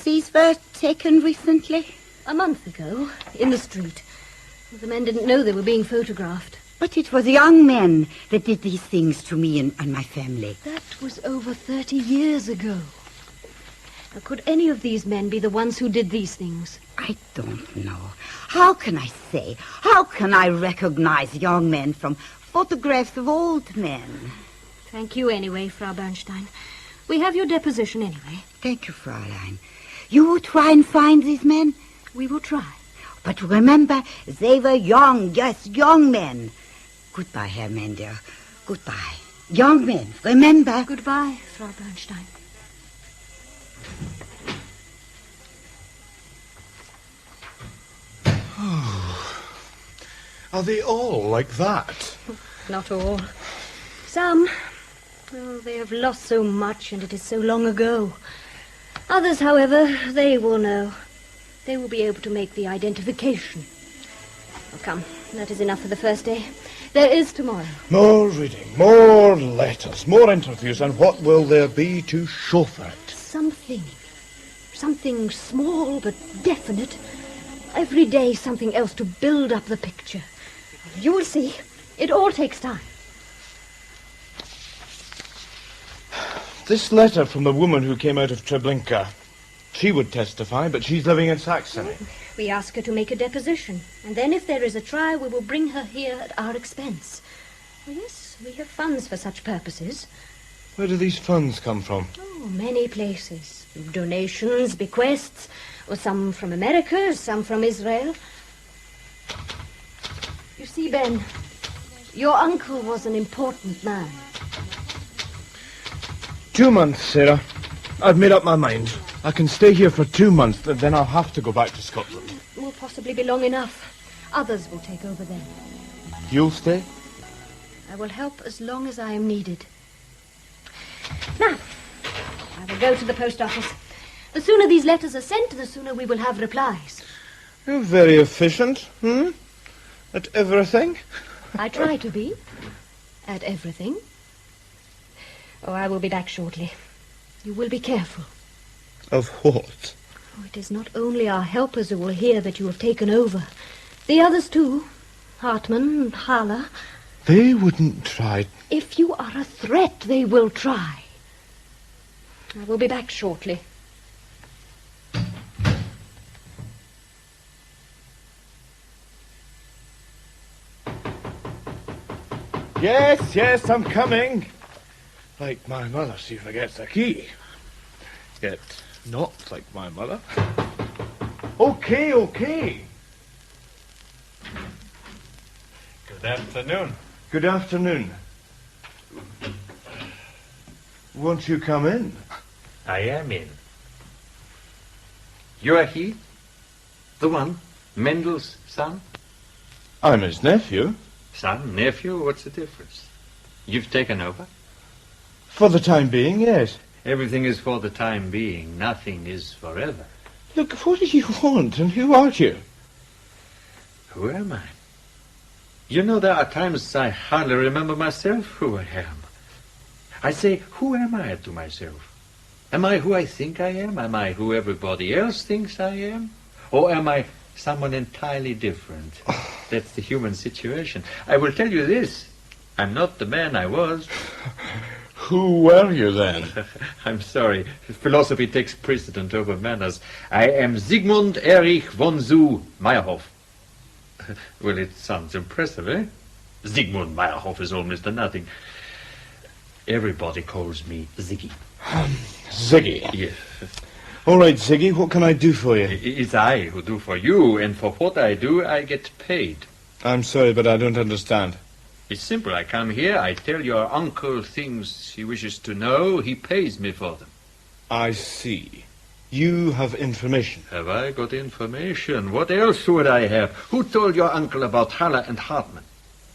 These were taken recently? A month ago, in the street. The men didn't know they were being photographed. But it was young men that did these things to me and my family. That was over 30 years ago. Now, could any of these men be the ones who did these things? I don't know. How can I say? How can I recognize young men from photographs of old men? Thank you anyway, Frau Bernstein. We have your deposition anyway. Thank you, Fräulein. You will try and find these men? We will try. But remember, they were young, yes, young men. Goodbye, Herr Mendel. Goodbye. Young men, remember. Goodbye, Frau Bernstein. Are they all like that? Not all. Some. Oh, they have lost so much, and it is so long ago. Others, however, they will know. They will be able to make the identification. Oh, come, that is enough for the first day. There is tomorrow. More reading, more letters, more interviews, and what will there be to show for it? Something small but definite. Every day something else to build up the picture. You will see. It all takes time. This letter from the woman who came out of Treblinka. She would testify, but she's living in Saxony. We ask her to make a deposition, and then if there is a trial, we will bring her here at our expense. Oh, yes, we have funds for such purposes. Where do these funds come from? Oh, many places. Donations, bequests, or some from America, some from Israel. You see, Ben, your uncle was an important man. 2 months, Sarah. I've made up my mind. I can stay here for 2 months, then I'll have to go back to Scotland. It will possibly be long enough. Others will take over then. You'll stay? I will help as long as I am needed. Now, I will go to the post office. The sooner these letters are sent, the sooner we will have replies. You're very efficient, At everything? I try to be. At everything. Oh, I will be back shortly. You will be careful. Of what? Oh, it is not only our helpers who will hear that you have taken over. The others, too. Hartmann and Haller. They wouldn't try. If you are a threat, they will try. I will be back shortly. Yes, I'm coming. Like my mother, she forgets the key. Yet not like my mother. Okay. Good afternoon. Good afternoon. Won't you come in? I am in. You are he? The one? Mendel's son? I'm his nephew. Son, nephew, what's the difference? You've taken over? For the time being, yes. Everything is for the time being. Nothing is forever. Look, what do you want, and who are you? Who am I? You know, there are times I hardly remember myself who I am. I say, who am I to myself? Am I who I think I am? Am I who everybody else thinks I am? Or am I someone entirely different? That's the human situation. I will tell you this. I'm not the man I was. Who were you then? I'm sorry. Philosophy takes precedent over manners. I am Sigmund Erich von zu Meyerhoff. Well, it sounds impressive, eh? Sigmund Meyerhoff is almost a nothing. Everybody calls me Ziggy. Ziggy? Yes. All right, Ziggy, what can I do for you? It's I who do for you, and for what I do, I get paid. I'm sorry, but I don't understand. It's simple. I come here, I tell your uncle things he wishes to know, he pays me for them. I see. You have information. Have I got information? What else would I have? Who told your uncle about Haller and Hartmann?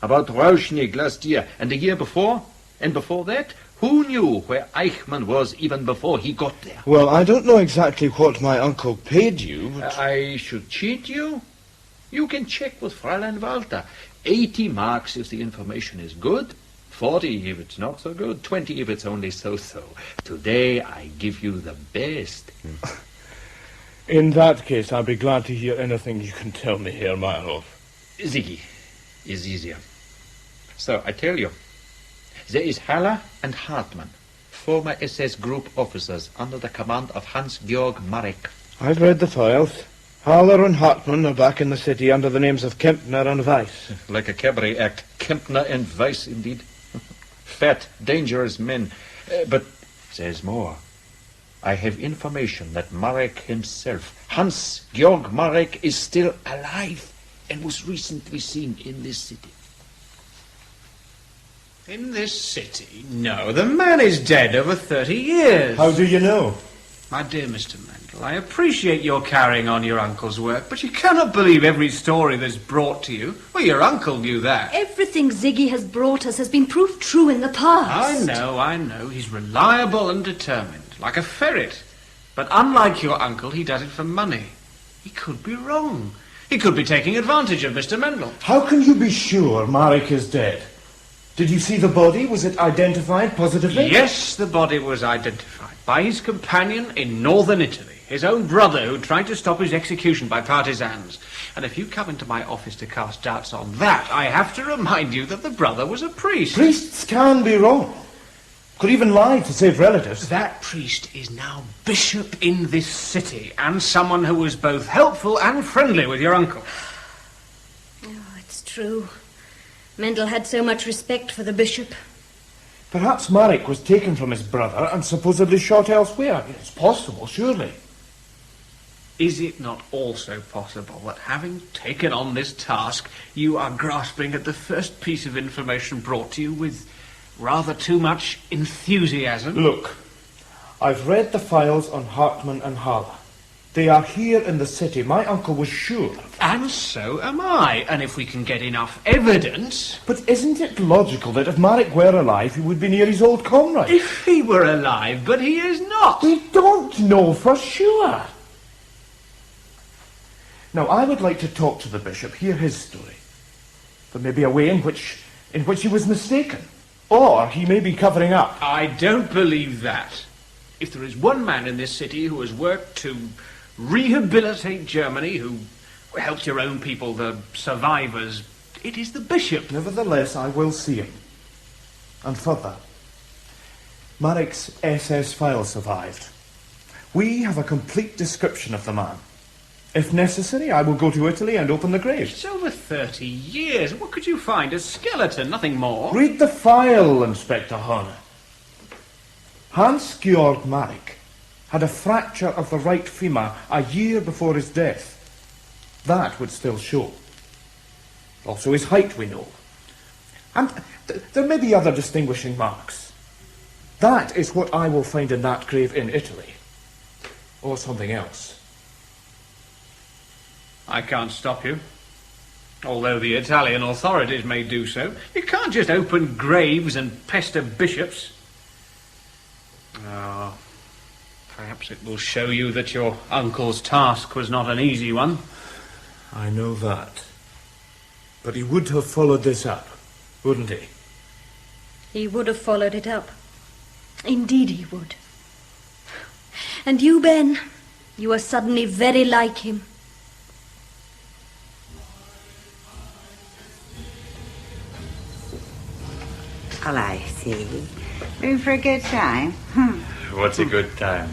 About Rauschnig last year and the year before? And before that? Who knew where Eichmann was even before he got there? Well, I don't know exactly what my uncle paid you, but... I should cheat you? You can check with Fräulein Walter. 80 marks if the information is good, 40 if it's not so good, 20 if it's only so-so. Today I give you the best. In that case, I'll be glad to hear anything you can tell me, Herr Meyerhoff. Ziggy is easier. So, I tell you, there is Haller and Hartmann, former SS group officers under the command of Hans-Georg Marek. I've read the files. Haller and Hartmann are back in the city under the names of Kempner and Weiss. Like a cabaret act. Kempner and Weiss, indeed. Fat, dangerous men. But there's more. I have information that Marek himself, Hans-Georg Marek, is still alive and was recently seen in this city. In this city? No, the man is dead over 30 years. How do you know? My dear Mr. Mendel, I appreciate your carrying on your uncle's work, but you cannot believe every story that's brought to you. Well, your uncle knew that. Everything Ziggy has brought us has been proved true in the past. I know. He's reliable and determined, like a ferret. But unlike your uncle, he does it for money. He could be wrong. He could be taking advantage of Mr. Mendel. How can you be sure Marek is dead? Did you see the body? Was it identified positively? Yes, the body was identified by his companion in northern Italy, his own brother who tried to stop his execution by partisans. And if you come into my office to cast doubts on that, I have to remind you that the brother was a priest. Priests can be wrong. Could even lie to save relatives. That priest is now bishop in this city, and someone who was both helpful and friendly with your uncle. Oh, it's true. Mendel had so much respect for the bishop. Perhaps Marek was taken from his brother and supposedly shot elsewhere. It's possible, surely. Is it not also possible that having taken on this task, you are grasping at the first piece of information brought to you with rather too much enthusiasm? Look, I've read the files on Hartmann and Haller. They are here in the city. My uncle was sure. And so am I. And if we can get enough evidence... But isn't it logical that if Marek were alive, he would be near his old comrade? If he were alive, but he is not. We don't know for sure. Now, I would like to talk to the bishop, hear his story. There may be a way in which he was mistaken. Or he may be covering up. I don't believe that. If there is one man in this city who has worked to rehabilitate Germany, who helped your own people, the survivors, it is the bishop. Nevertheless, I will see him. And further, Marek's SS file survived. We have a complete description of the man. If necessary, I will go to Italy and open the grave. It's over 30 years. What could you find? A skeleton, nothing more. Read the file, Inspector Horner. Hans-Georg Marek had a fracture of the right femur a year before his death. That would still show. Also his height, we know. And there may be other distinguishing marks. That is what I will find in that grave in Italy. Or something else. I can't stop you. Although the Italian authorities may do so. You can't just open graves and pester bishops. Oh, perhaps it will show you that your uncle's task was not an easy one. I know that. But he would have followed this up, wouldn't he? He would have followed it up. Indeed he would. And you, Ben, you are suddenly very like him. All I see. In for a good time. What's a good time?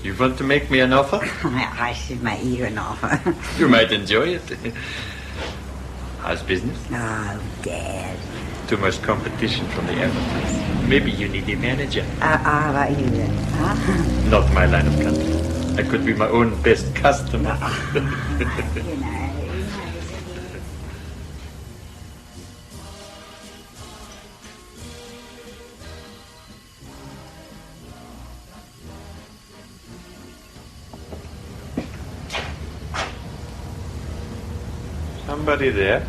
You want to make me an offer? I should make you an offer. You might enjoy it. How's business? Oh, Dad. Too much competition from the advertisers. Maybe you need a manager. How about you then? Huh? Not my line of country. I could be my own best customer. You know. Somebody there?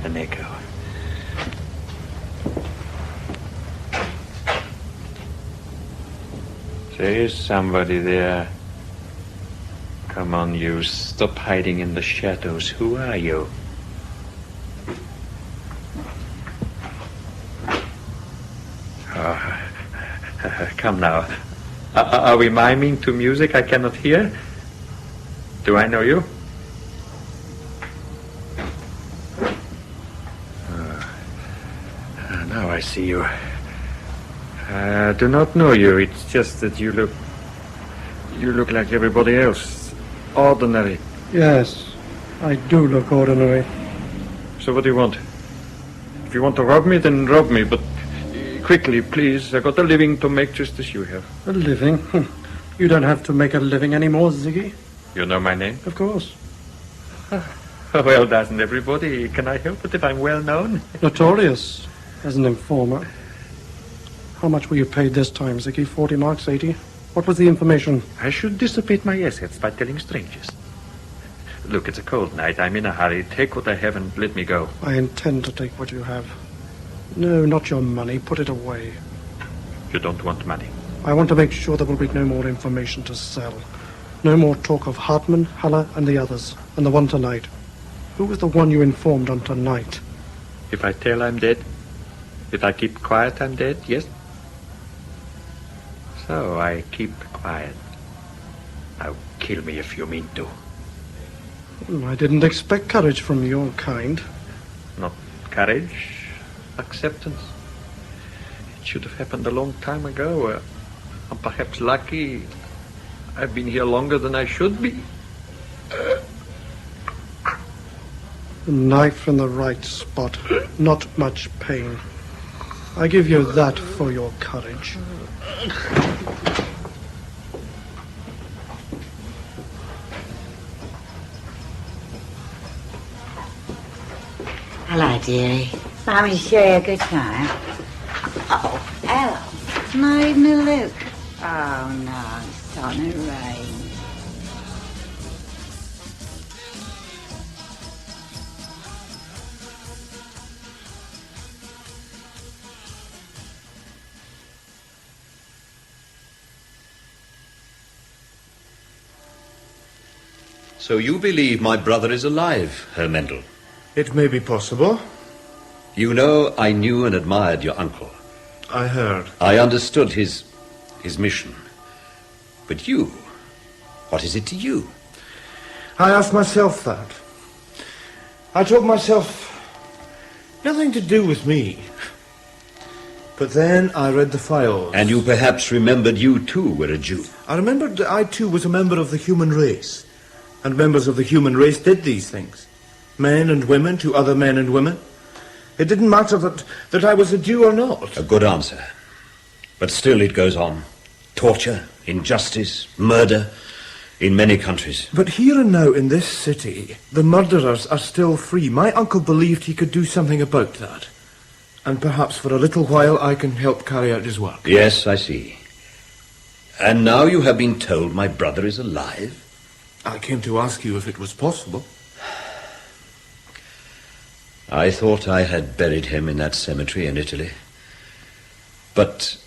An echo. There is somebody there. Come on, you. Stop hiding in the shadows. Who are you? Oh, come now. Are we miming to music I cannot hear? Do I know you? Now I see you. I do not know you. It's just that you look like everybody else. Ordinary. Yes, I do look ordinary. So what do you want? If you want to rob me, then rob me, but quickly, please. I got a living to make just as you have. A living? You don't have to make a living anymore, Ziggy. You know my name? Of course. Well, doesn't everybody? Can I help it if I'm well known? Notorious as an informer. How much were you paid this time, Ziggy? 40 marks, 80? What was the information? I should dissipate my assets by telling strangers. Look, it's a cold night. I'm in a hurry. Take what I have and let me go. I intend to take what you have. No, not your money. Put it away. You don't want money. I want to make sure there will be no more information to sell. No more talk of Hartman, Haller, and the others, and the one tonight. Who was the one you informed on tonight? If I tell I'm dead, if I keep quiet, I'm dead, yes? So I keep quiet. Now kill me if you mean to. I didn't expect courage from your kind. Not courage, acceptance. It should have happened a long time ago. I'm perhaps lucky. I've been here longer than I should be. A knife in the right spot. Not much pain. I give you that for your courage. Hello, dearie. Let me show you a good time. Oh, hello. Not even a look. Oh, no, sun and rain. So you believe my brother is alive, Herr Mendel? It may be possible. You know, I knew and admired your uncle. I heard. I understood his mission. But you, what is it to you? I asked myself that. I told myself, nothing to do with me. But then I read the files. And you perhaps remembered you too were a Jew. I remembered that I too was a member of the human race. And members of the human race did these things. Men and women to other men and women. It didn't matter that I was a Jew or not. A good answer. But still it goes on. Torture, injustice, murder, in many countries. But here and now in this city, the murderers are still free. My uncle believed he could do something about that. And perhaps for a little while I can help carry out his work. Yes, I see. And now you have been told my brother is alive? I came to ask you if it was possible. I thought I had buried him in that cemetery in Italy. But?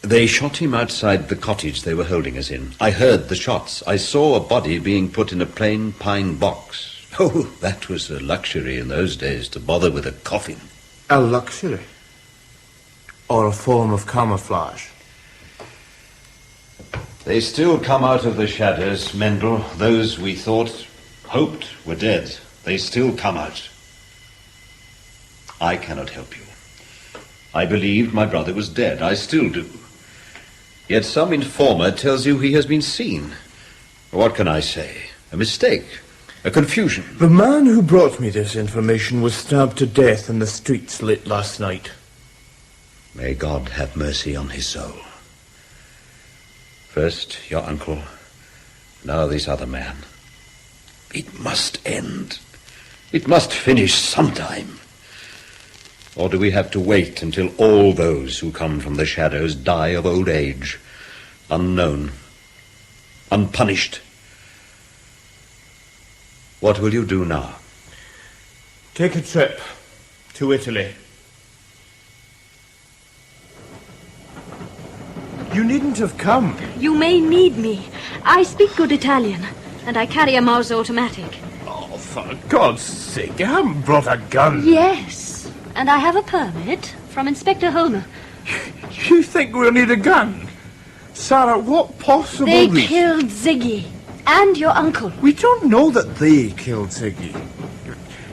They shot him outside the cottage they were holding us in. I heard the shots. I saw a body being put in a plain pine box. Oh, that was a luxury in those days, to bother with a coffin. A luxury? Or a form of camouflage? They still come out of the shadows, Mendel. Those we hoped were dead. They still come out. I cannot help you. I believed my brother was dead. I still do. Yet some informer tells you he has been seen. What can I say? A mistake. A confusion. The man who brought me this information was stabbed to death in the streets late last night. May God have mercy on his soul. First, your uncle. Now this other man. It must end. It must finish sometime. Or do we have to wait until all those who come from the shadows die of old age, unknown, unpunished? What will you do now? Take a trip to Italy. You needn't have come. You may need me. I speak good Italian, and I carry a Mauser automatic. Oh, for God's sake, you haven't brought a gun. Yes, and I have a permit from Inspector Homer. You think we'll need a gun? Sarah, what possible They reason? killed Ziggy and your uncle. We don't know that they killed Ziggy.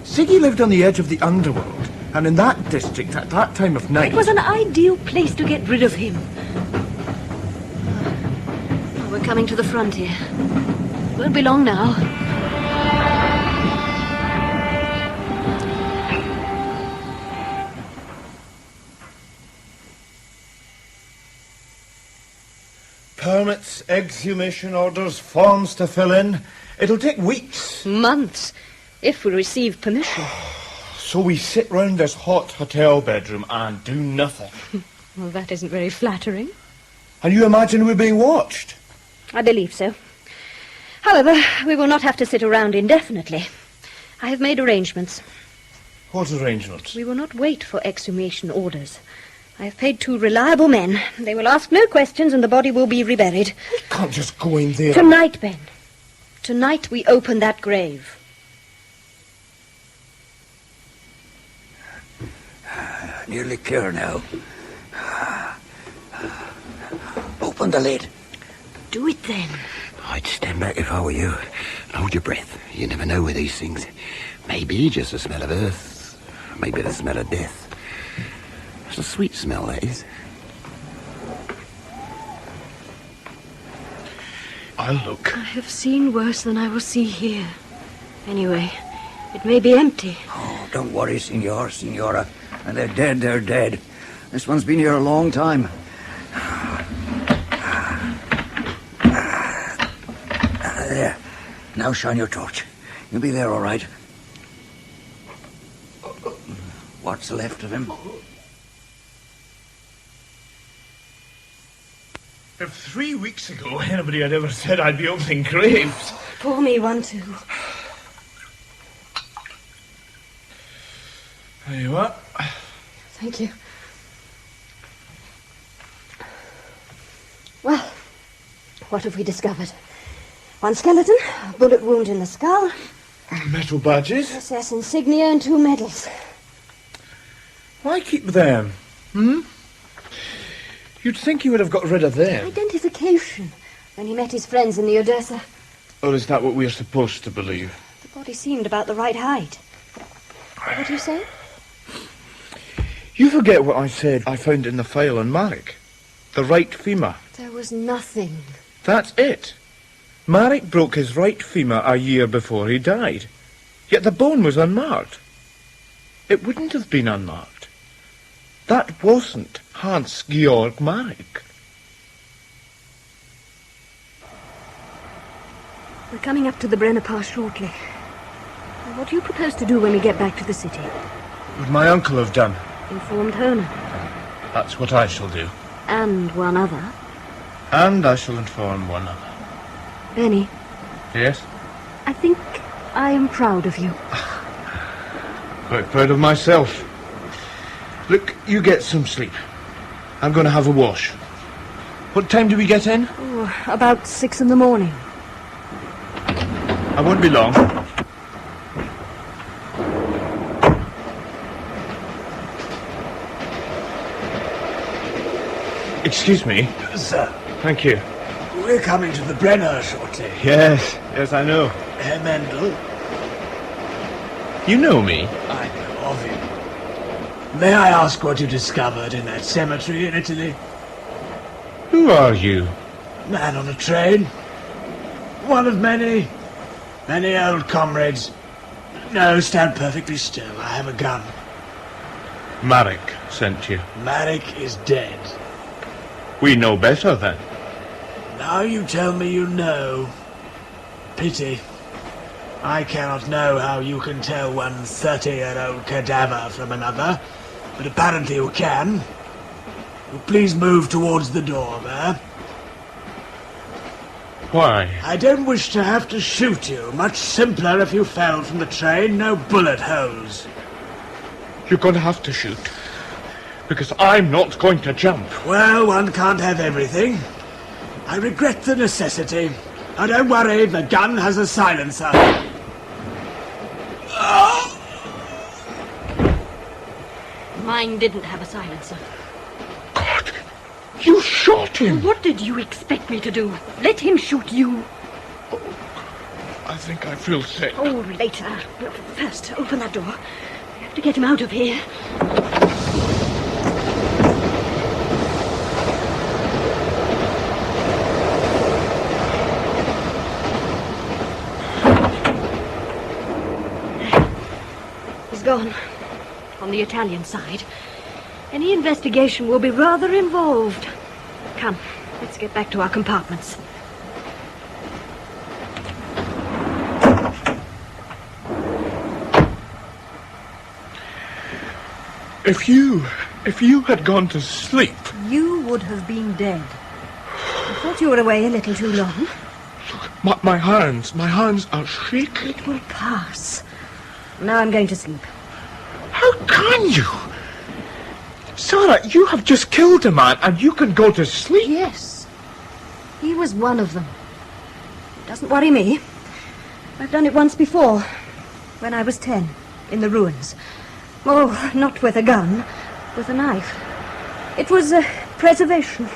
Ziggy lived on the edge of the underworld, and in that district at that time of night... It was an ideal place to get rid of him. We're coming to the frontier. Won't be long now. Permits, exhumation orders, forms to fill in. It'll take weeks. Months, if we receive permission. So we sit round this hot hotel bedroom and do nothing. Well, that isn't very flattering. And you imagine we're being watched? I believe so. However, we will not have to sit around indefinitely. I have made arrangements. What arrangements? We will not wait for exhumation orders. I have paid 2 reliable men. They will ask no questions and the body will be reburied. We can't just go in there. Tonight, Ben. Tonight we open that grave. Nearly clear now. Open the lid. Do it then. I'd stand back if I were you. And hold your breath. You never know with these things. Maybe just the smell of earth. Maybe the smell of death. It's a sweet smell, that is. I'll look. I have seen worse than I will see here. Anyway, it may be empty. Oh, don't worry, Signora. And they're dead, they're dead. This one's been here a long time. There. Now shine your torch. You'll be there all right. What's left of him? If 3 weeks ago anybody had ever said I'd be opening graves... Pour me one, too. There you are. Thank you. Well, what have we discovered? 1 skeleton, a bullet wound in the skull. Metal badges. SS insignia and 2 medals. Why keep them? You'd think he would have got rid of them. Identification. When he met his friends in the Odessa. Or is that what we're supposed to believe? The body seemed about the right height. What do you say? You forget what I said I found in the file on Marek. The right femur. There was nothing. That's it. Marek broke his right femur a year before he died. Yet the bone was unmarked. It wouldn't have been unmarked. That wasn't Hans-Georg Marek. We're coming up to the Brenner Pass shortly. What do you propose to do when we get back to the city? Would my uncle have done? Informed Herman. That's what I shall do. And one other. And I shall inform one other. Benny. Yes? I think I am proud of you. Quite proud of myself. Look, you get some sleep. I'm going to have a wash. What time do we get in? Oh, about 6 in the morning. I won't be long. Excuse me. Sir. Thank you. We're coming to the Brenner shortly. Yes, I know. Herr Mendel. You know me? I know of you. May I ask what you discovered in that cemetery in Italy? Who are you? Man on a train. One of many old comrades. No, stand perfectly still. I have a gun. Marek sent you. Marek is dead. We know better, then. Now you tell me you know. Pity. I cannot know how you can tell one 30-year-old cadaver from another, but apparently you can. Will please move towards the door there. Why? I don't wish to have to shoot you. Much simpler if you fell from the train. No bullet holes. You're going to have to shoot. Because I'm not going to jump. Well, one can't have everything. I regret the necessity. Now don't worry, the gun has a silencer. Mine didn't have a silencer. God, you shot him. What did you expect me to do? Let him shoot you. I think I feel sick. Oh, later. But first, open that door. We have to get him out of here. He's gone. On the Italian side. Any investigation will be rather involved. Come, Let's get back to our compartments. If you had gone to sleep... You would have been dead. I thought you were away a little too long. My hands are shaking. It will pass. Now I'm going to sleep. How can you? Sarah, you have just killed a man and you can go to sleep? Yes. He was one of them. It doesn't worry me. I've done it once before. When I was 10, in the ruins. Oh, not with a gun, with a knife. It was preservation,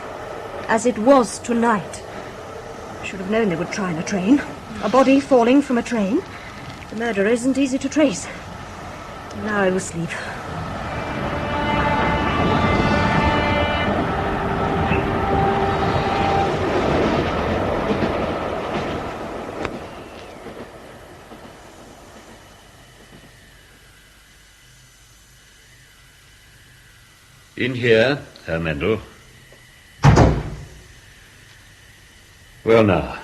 as it was tonight. I should have known they would try on a train. A body falling from a train. The murderer isn't easy to trace. Now I will sleep. In here, Herr Mendel. Well now,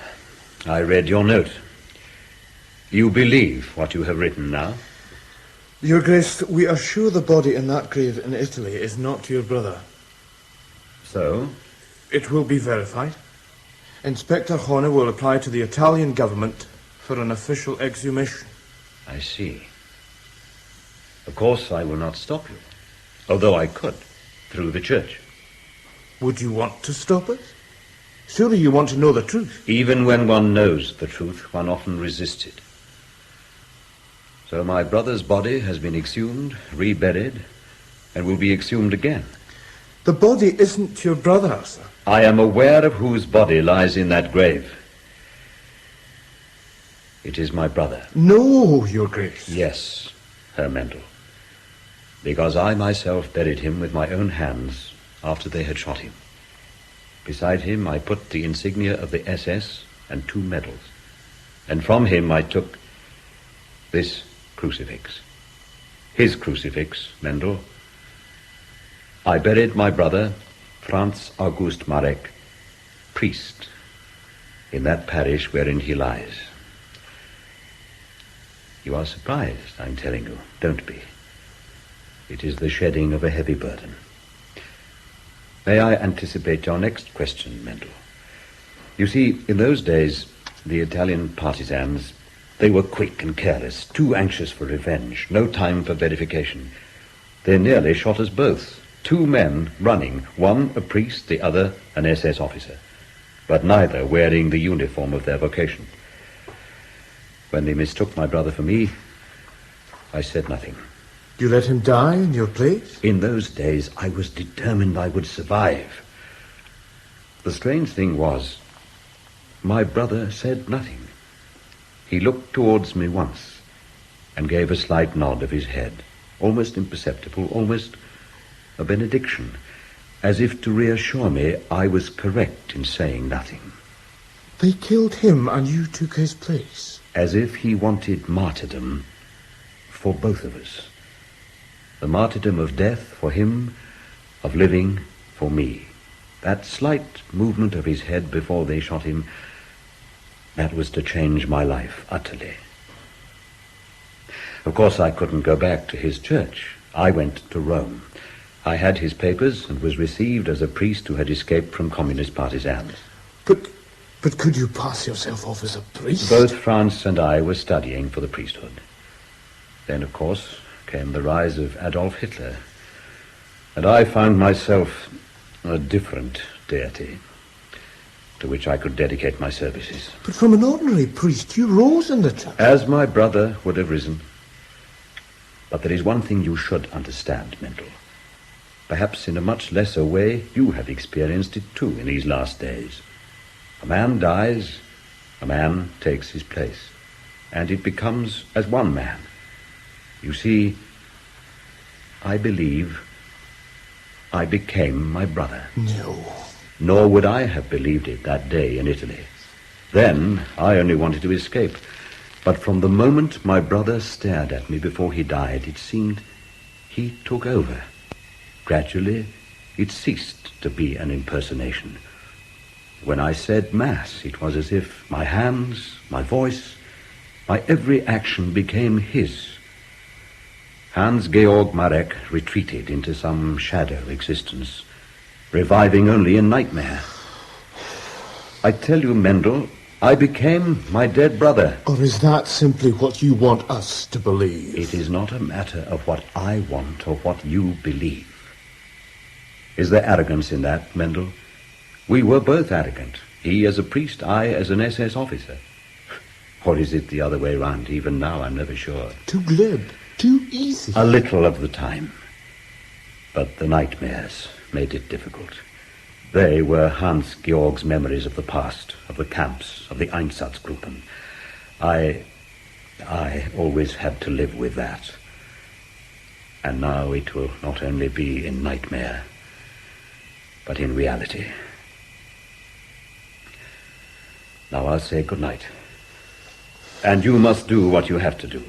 I read your note. You believe what you have written now? Your Grace, we are sure the body in that grave in Italy is not your brother. So? It will be verified. Inspector Horner will apply to the Italian government for an official exhumation. I see. Of course, I will not stop you, although I could, through the church. Would you want to stop us? Surely you want to know the truth. Even when one knows the truth, one often resists it. So my brother's body has been exhumed, reburied, and will be exhumed again. The body isn't your brother, sir. I am aware of whose body lies in that grave. It is my brother. No, Your Grace. Yes, Herr Mendel. Because I myself buried him with my own hands after they had shot him. Beside him I put the insignia of the SS and 2 medals. And from him I took this crucifix. His crucifix, Mendel. I buried my brother, Franz August Marek, priest, in that parish wherein he lies. You are surprised, I'm telling you. Don't be. It is the shedding of a heavy burden. May I anticipate your next question, Mendel? You see, in those days, the Italian partisans, they were quick and careless, too anxious for revenge, no time for verification. They nearly shot us both. 2 men running, one a priest, the other an SS officer, but neither wearing the uniform of their vocation. When they mistook my brother for me, I said nothing. You let him die in your place? In those days, I was determined I would survive. The strange thing was, my brother said nothing. He looked towards me once and gave a slight nod of his head, almost imperceptible, almost a benediction, as if to reassure me I was correct in saying nothing. They killed him and you took his place? As if he wanted martyrdom for both of us. The martyrdom of death for him, of living for me. That slight movement of his head before they shot him, that was to change my life utterly. Of course, I couldn't go back to his church. I went to Rome. I had his papers and was received as a priest who had escaped from communist partisans. But could you pass yourself off as a priest? Both France and I were studying for the priesthood. Then, of course, came the rise of Adolf Hitler, and I found myself a different deity to which I could dedicate my services. But from an ordinary priest, you rose in the church. As my brother would have risen. But there is one thing you should understand, Mendel. Perhaps in a much lesser way, you have experienced it too in these last days. A man dies, a man takes his place, and it becomes as one man. You see, I believe I became my brother. No. Nor would I have believed it that day in Italy. Then I only wanted to escape. But from the moment my brother stared at me before he died, it seemed he took over. Gradually, it ceased to be an impersonation. When I said Mass, it was as if my hands, my voice, my every action became his. Hans-Georg Marek retreated into some shadow existence, reviving only in nightmare. I tell you, Mendel, I became my dead brother. Or is that simply what you want us to believe? It is not a matter of what I want or what you believe. Is there arrogance in that, Mendel? We were both arrogant. He as a priest, I as an SS officer. Or is it the other way round? Even now, I'm never sure. Too glib, too easy. A little of the time. But the nightmares made it difficult. They were Hans-Georg's memories of the past, of the camps, of the Einsatzgruppen. I always had to live with that. And now it will not only be in nightmare, but in reality. Now I'll say good night. And you must do what you have to do.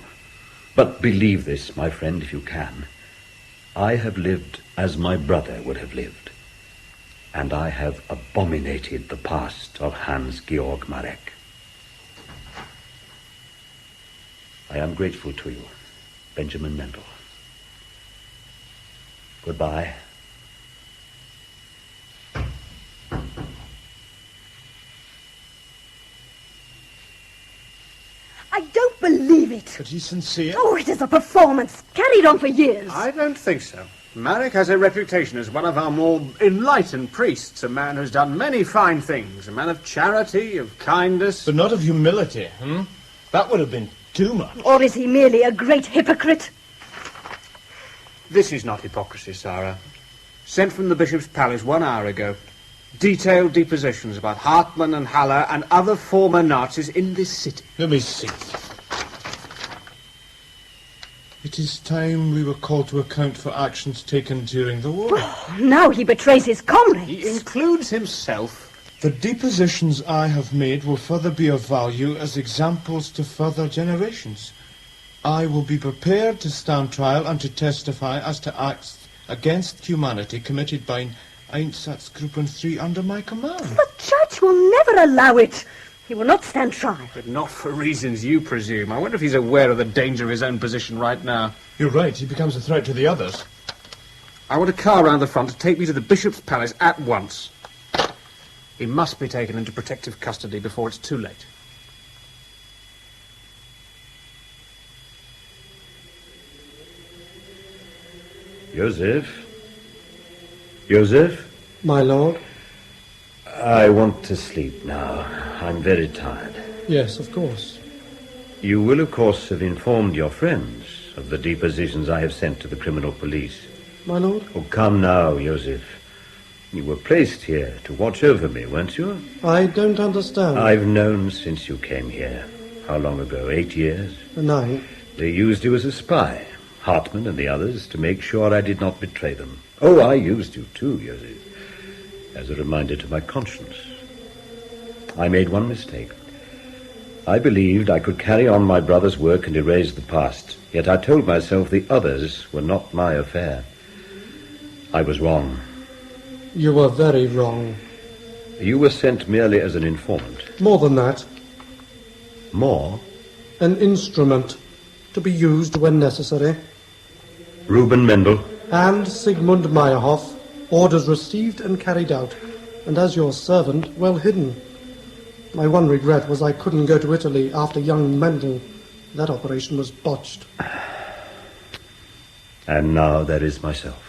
But believe this, my friend, if you can. I have lived as my brother would have lived. And I have abominated the past of Hans-Georg Marek. I am grateful to you, Benjamin Mendel. Goodbye. I don't believe it. But he's sincere. Oh, it is a performance, carried on for years. I don't think so. Marek has a reputation as one of our more enlightened priests, a man who's done many fine things, a man of charity, of kindness. But not of humility, That would have been too much. Or is he merely a great hypocrite? This is not hypocrisy, Sarah. Sent from the Bishop's Palace 1 hour ago. Detailed depositions about Hartmann and Haller and other former Nazis in this city. Let me see. It is time we were called to account for actions taken during the war. Now he betrays his comrades. He includes himself. The depositions I have made will further be of value as examples to further generations. I will be prepared to stand trial and to testify as to acts against humanity committed by Einsatzgruppen 3 under my command. The Judge will never allow it. He will not stand trial. But not for reasons you presume. I wonder if he's aware of the danger of his own position right now. You're right. He becomes a threat to the others. I want a car round the front to take me to the Bishop's Palace at once. He must be taken into protective custody before it's too late. Joseph? Joseph? My lord? I want to sleep now. I'm very tired. Yes, of course. You will, of course, have informed your friends of the depositions I have sent to the criminal police. My lord? Oh, come now, Joseph. You were placed here to watch over me, weren't you? I don't understand. I've known since you came here. How long ago? 8 years? 9. They used you as a spy, Hartmann and the others, to make sure I did not betray them. Oh, I used you too, Joseph, as a reminder to my conscience. I made one mistake. I believed I could carry on my brother's work and erase the past, yet I told myself the others were not my affair. I was wrong. You were very wrong. You were sent merely as an informant. More than that. More? An instrument to be used when necessary. Reuben Mendel. And Sigmund Meyerhoff. Orders received and carried out. And as your servant, well hidden. My one regret was I couldn't go to Italy after young Mendel. That operation was botched. And now there is myself.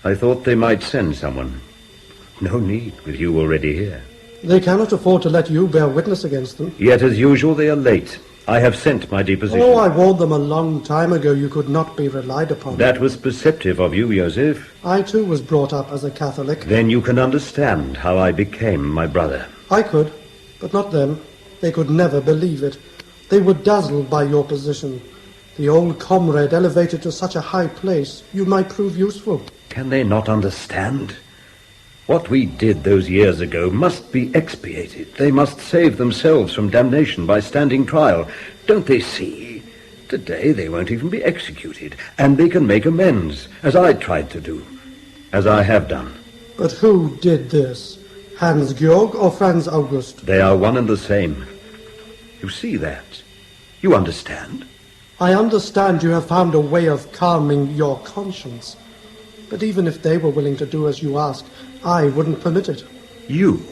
I thought they might send someone. No need, with you already here. They cannot afford to let you bear witness against them. Yet, as usual, they are late. I have sent my deposition. Oh, I warned them a long time ago you could not be relied upon. That was perceptive of you, Joseph. I, too, was brought up as a Catholic. Then you can understand how I became my brother. I could, but not them. They could never believe it. They were dazzled by your position. The old comrade elevated to such a high place, you might prove useful. Can they not understand? What we did those years ago must be expiated. They must save themselves from damnation by standing trial. Don't they see? Today they won't even be executed, and they can make amends, as I tried to do, as I have done. But who did this? Hans-Georg or Franz August? They are one and the same. You see that? You understand? I understand you have found a way of calming your conscience. But even if they were willing to do as you ask, I wouldn't permit it. You?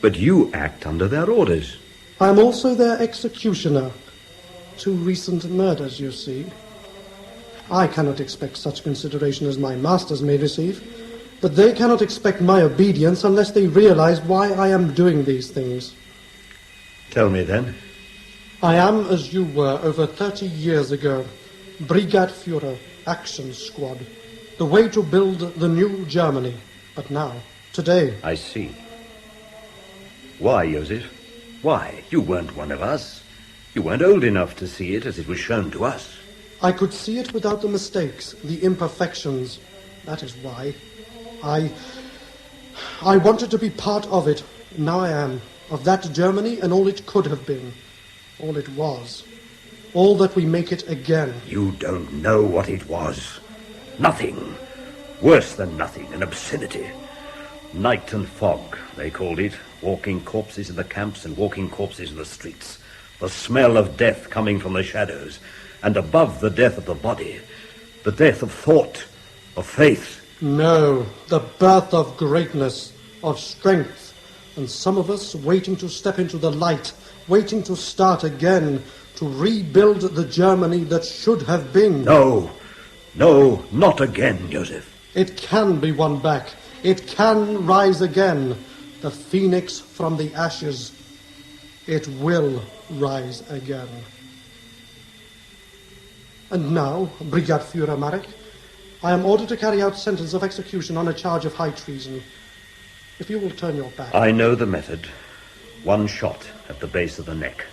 But you act under their orders. I am also their executioner. 2 recent murders, you see. I cannot expect such consideration as my masters may receive, but they cannot expect my obedience unless they realize why I am doing these things. Tell me then. I am as you were over 30 years ago. Brigadeführer, Action Squad. The way to build the new Germany. But now, today... I see. Why, Joseph? Why? You weren't one of us. You weren't old enough to see it as it was shown to us. I could see it without the mistakes, the imperfections. That is why. I wanted to be part of it. Now I am. Of that Germany and all it could have been. All it was. All that we make it again. You don't know what it was. Nothing. Worse than nothing. An obscenity. Night and fog, they called it. Walking corpses in the camps and walking corpses in the streets. The smell of death coming from the shadows. And above the death of the body, the death of thought, of faith. No, the birth of greatness, of strength. And some of us waiting to step into the light, waiting to start again, to rebuild the Germany that should have been. No, no, not again, Joseph. It can be won back. It can rise again. The phoenix from the ashes. It will rise again. And now, Brigadeführer Marek, I am ordered to carry out sentence of execution on a charge of high treason. If you will turn your back... I know the method. 1 shot at the base of the neck.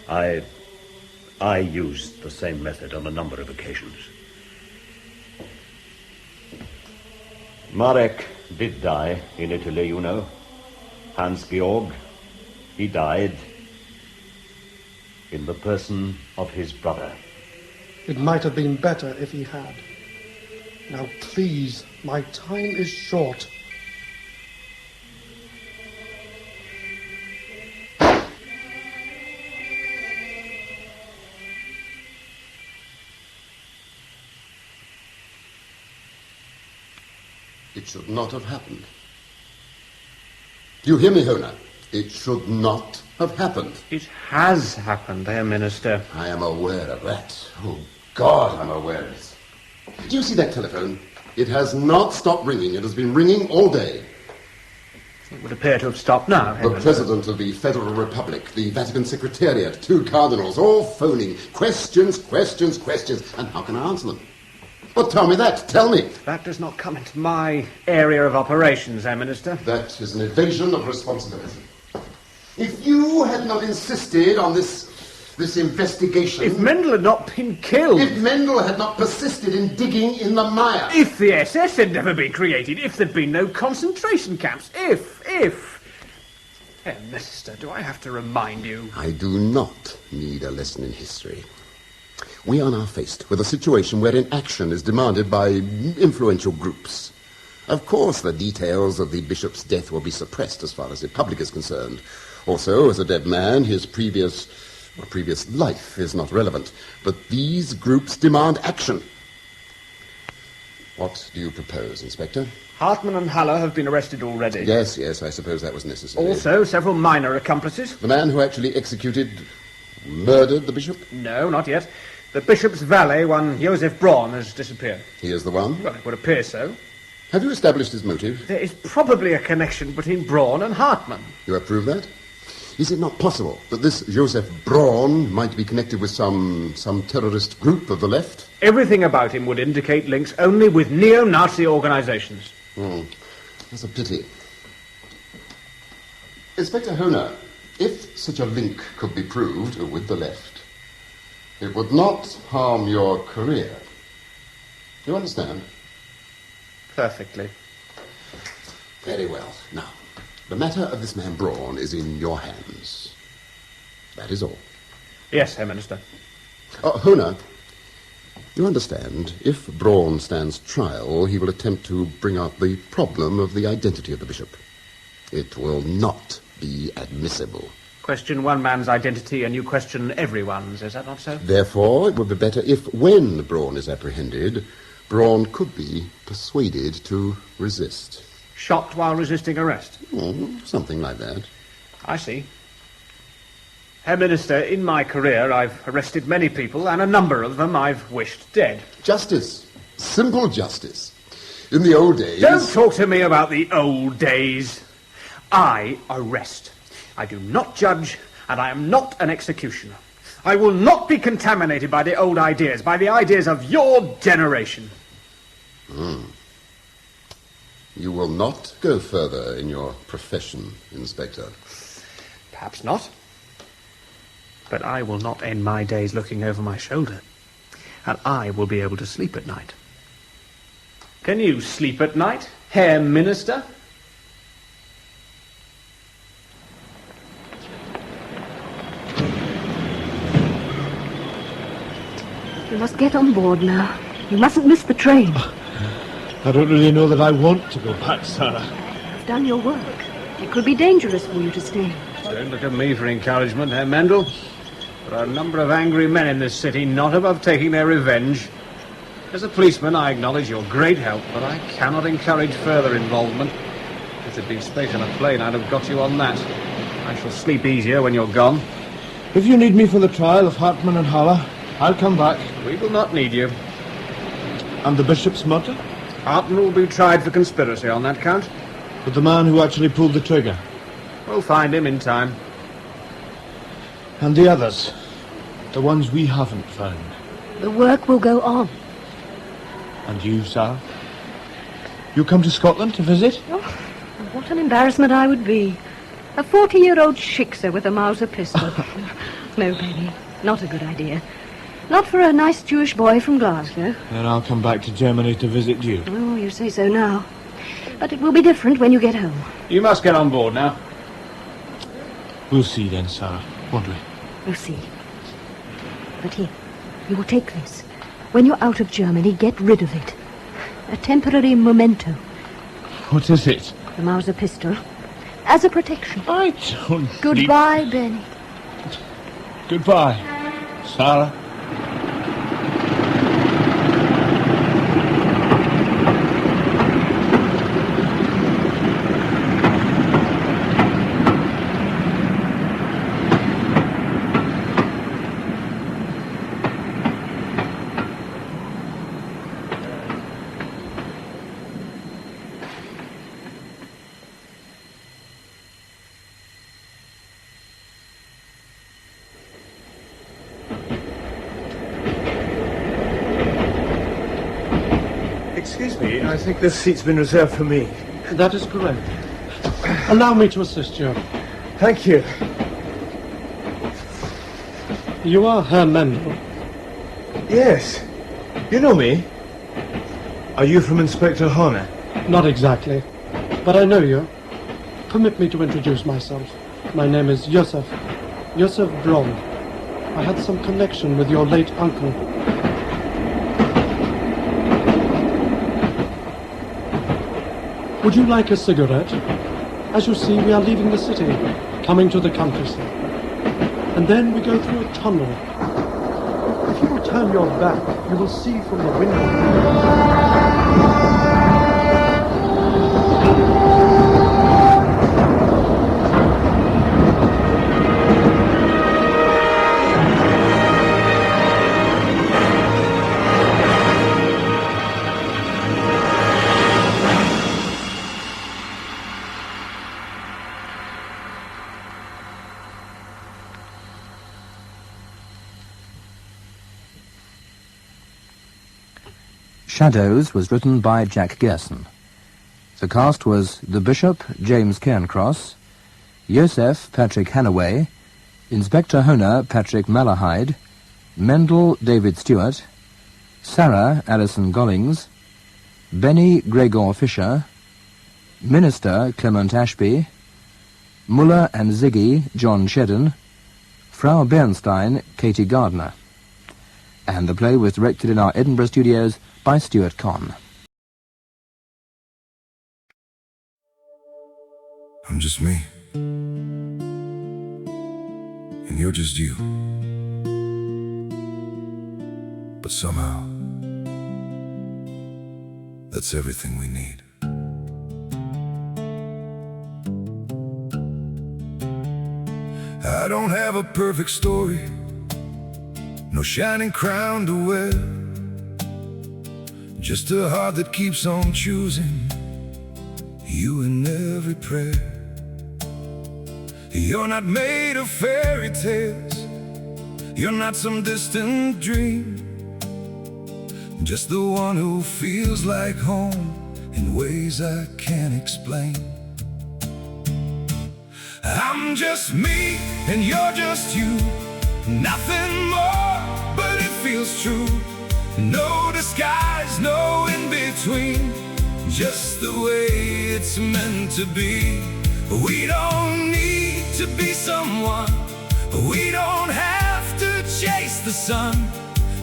I used the same method on a number of occasions. Marek did die in Italy, you know. Hans-Georg, he died in the person of his brother. It might have been better if he had. Now, please, my time is short. It should not have happened. Do you hear me, Hona? It should not have happened. It has happened, Herr Minister. I am aware of that. Oh, God, I'm aware of it. Do you see that telephone? It has not stopped ringing. It has been ringing all day. It would appear to have stopped now. The President of the Federal Republic, the Vatican Secretariat, 2 cardinals, all phoning. Questions, questions, questions. And how can I answer them? Well, tell me that. Tell me. That does not come into my area of operations, Herr Minister. That is an evasion of responsibility. If you had not insisted on this investigation... If Mendel had not been killed... If Mendel had not persisted in digging in the mire... If the SS had never been created, if there'd been no concentration camps, if... Herr Minister, do I have to remind you? I do not need a lesson in history. We are now faced with a situation wherein action is demanded by influential groups. Of course, the details of the bishop's death will be suppressed as far as the public is concerned. Also, as a dead man, his previous life is not relevant. But these groups demand action. What do you propose, Inspector? Hartmann and Haller have been arrested already. Yes, I suppose that was necessary. Also, several minor accomplices. The man who actually murdered the bishop? No, not yet. The bishop's valet, one Joseph Braun, has disappeared. He is the one? Well, it would appear so. Have you established his motive? There is probably a connection between Braun and Hartmann. You have proved that? Is it not possible that this Joseph Braun might be connected with some terrorist group of the left? Everything about him would indicate links only with neo-Nazi organizations. That's a pity. Inspector Hona, if such a link could be proved with the left, it would not harm your career. Do you understand? Perfectly. Very well. Now, the matter of this man Braun is in your hands. That is all. Yes, Herr Minister. Hona, you understand, if Braun stands trial, he will attempt to bring out the problem of the identity of the bishop. It will not be admissible. Question one man's identity and you question everyone's, is that not so? Therefore, it would be better if, when Braun is apprehended, Braun could be persuaded to resist. Shot while resisting arrest? Something like that. I see. Herr Minister, in my career I've arrested many people, and a number of them I've wished dead. Justice. Simple justice. In the old days... Don't talk to me about the old days. I arrest. I do not judge, and I am not an executioner. I will not be contaminated by the old ideas, by the ideas of your generation. You will not go further in your profession, Inspector. Perhaps not. But I will not end my days looking over my shoulder. And I will be able to sleep at night. Can you sleep at night, Herr Minister? You must get on board now. You mustn't miss the train. I don't really know that I want to go back, Sarah. You've done your work. It could be dangerous for you to stay. Don't look at me for encouragement, Herr Mendel. There are a number of angry men in this city not above taking their revenge. As a policeman, I acknowledge your great help, but I cannot encourage further involvement. If there'd been space on a plane, I'd have got you on that. I shall sleep easier when you're gone. If you need me for the trial of Hartman and Haller, I'll come back. We will not need you. And the bishop's murder? Hartman will be tried for conspiracy on that count. But the man who actually pulled the trigger? We'll find him in time. And the others? The ones we haven't found? The work will go on. And you, Sarah? You come to Scotland to visit? Oh, what an embarrassment I would be. A 40-year-old shikser with a Mauser pistol. No, Benny, not a good idea. Not for a nice Jewish boy from Glasgow. Then I'll come back to Germany to visit you. Oh, you say so now. But it will be different when you get home. You must get on board now. We'll see then, Sarah, won't we? We'll see. But here, you will take this. When you're out of Germany, get rid of it. A temporary memento. What is it? The Mauser pistol. As a protection. I don't... Goodbye, Benny. Goodbye, Sarah. Excuse me, I think this seat's been reserved for me. That is correct. Allow me to assist you. Thank you. You are Herr Mendel? Yes. You know me? Are you from Inspector Horner? Not exactly, but I know you. Permit me to introduce myself. My name is Josef Braun. I had some connection with your late uncle. Would you like a cigarette? As you see, we are leaving the city, coming to the countryside. And then we go through a tunnel. If you will turn your back, you will see from the window. Shadows was written by Jack Gerson. The cast was the Bishop, James Cairncross, Joseph, Patrick Hannaway, Inspector Honer, Patrick Malahide, Mendel, David Stewart, Sarah, Alison Gollings, Benny, Gregor Fisher, Minister, Clement Ashby, Muller and Ziggy, John Shedden, Frau Bernstein, Katie Gardner. And the play was directed in our Edinburgh studios by Stuart Conn. I'm just me, and you're just you. But somehow, that's everything we need. I don't have a perfect story, no shining crown to wear, just a heart that keeps on choosing you in every prayer. You're not made of fairy tales, you're not some distant dream, just the one who feels like home in ways I can't explain. I'm just me and you're just you, nothing more, but it feels true. No disguise, no in-between, just the way it's meant to be. We don't need to be someone, we don't have to chase the sun.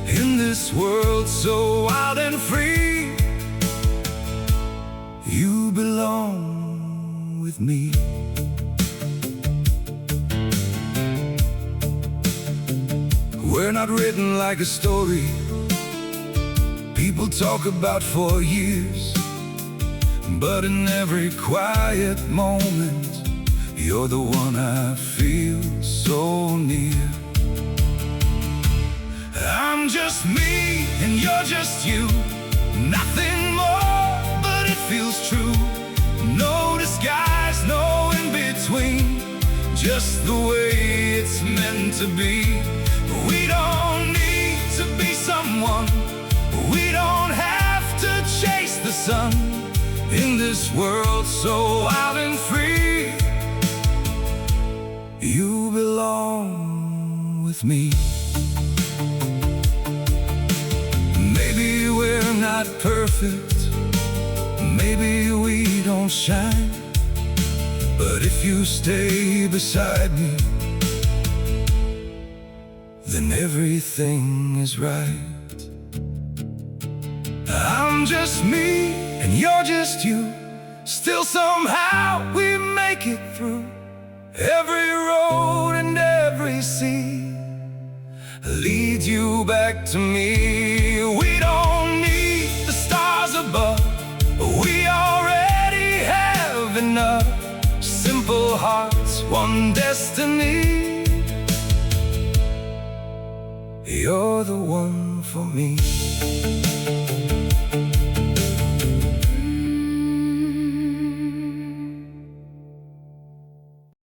In this world so wild and free, you belong with me. We're not written like a story people talk about for years, but in every quiet moment, you're the one I feel so near. I'm just me and you're just you, nothing more, but it feels true. No disguise, no in-between, just the way it's meant to be. We don't need to be someone, we don't have to chase the sun. In this world so wild and free, you belong with me. Maybe we're not perfect, maybe we don't shine, but if you stay beside me, then everything is right. I'm just me and you're just you, still somehow we make it through every road and every sea. Lead you back to me. We don't need the stars above, we already have enough. Simple hearts, one destiny. You're the one for me.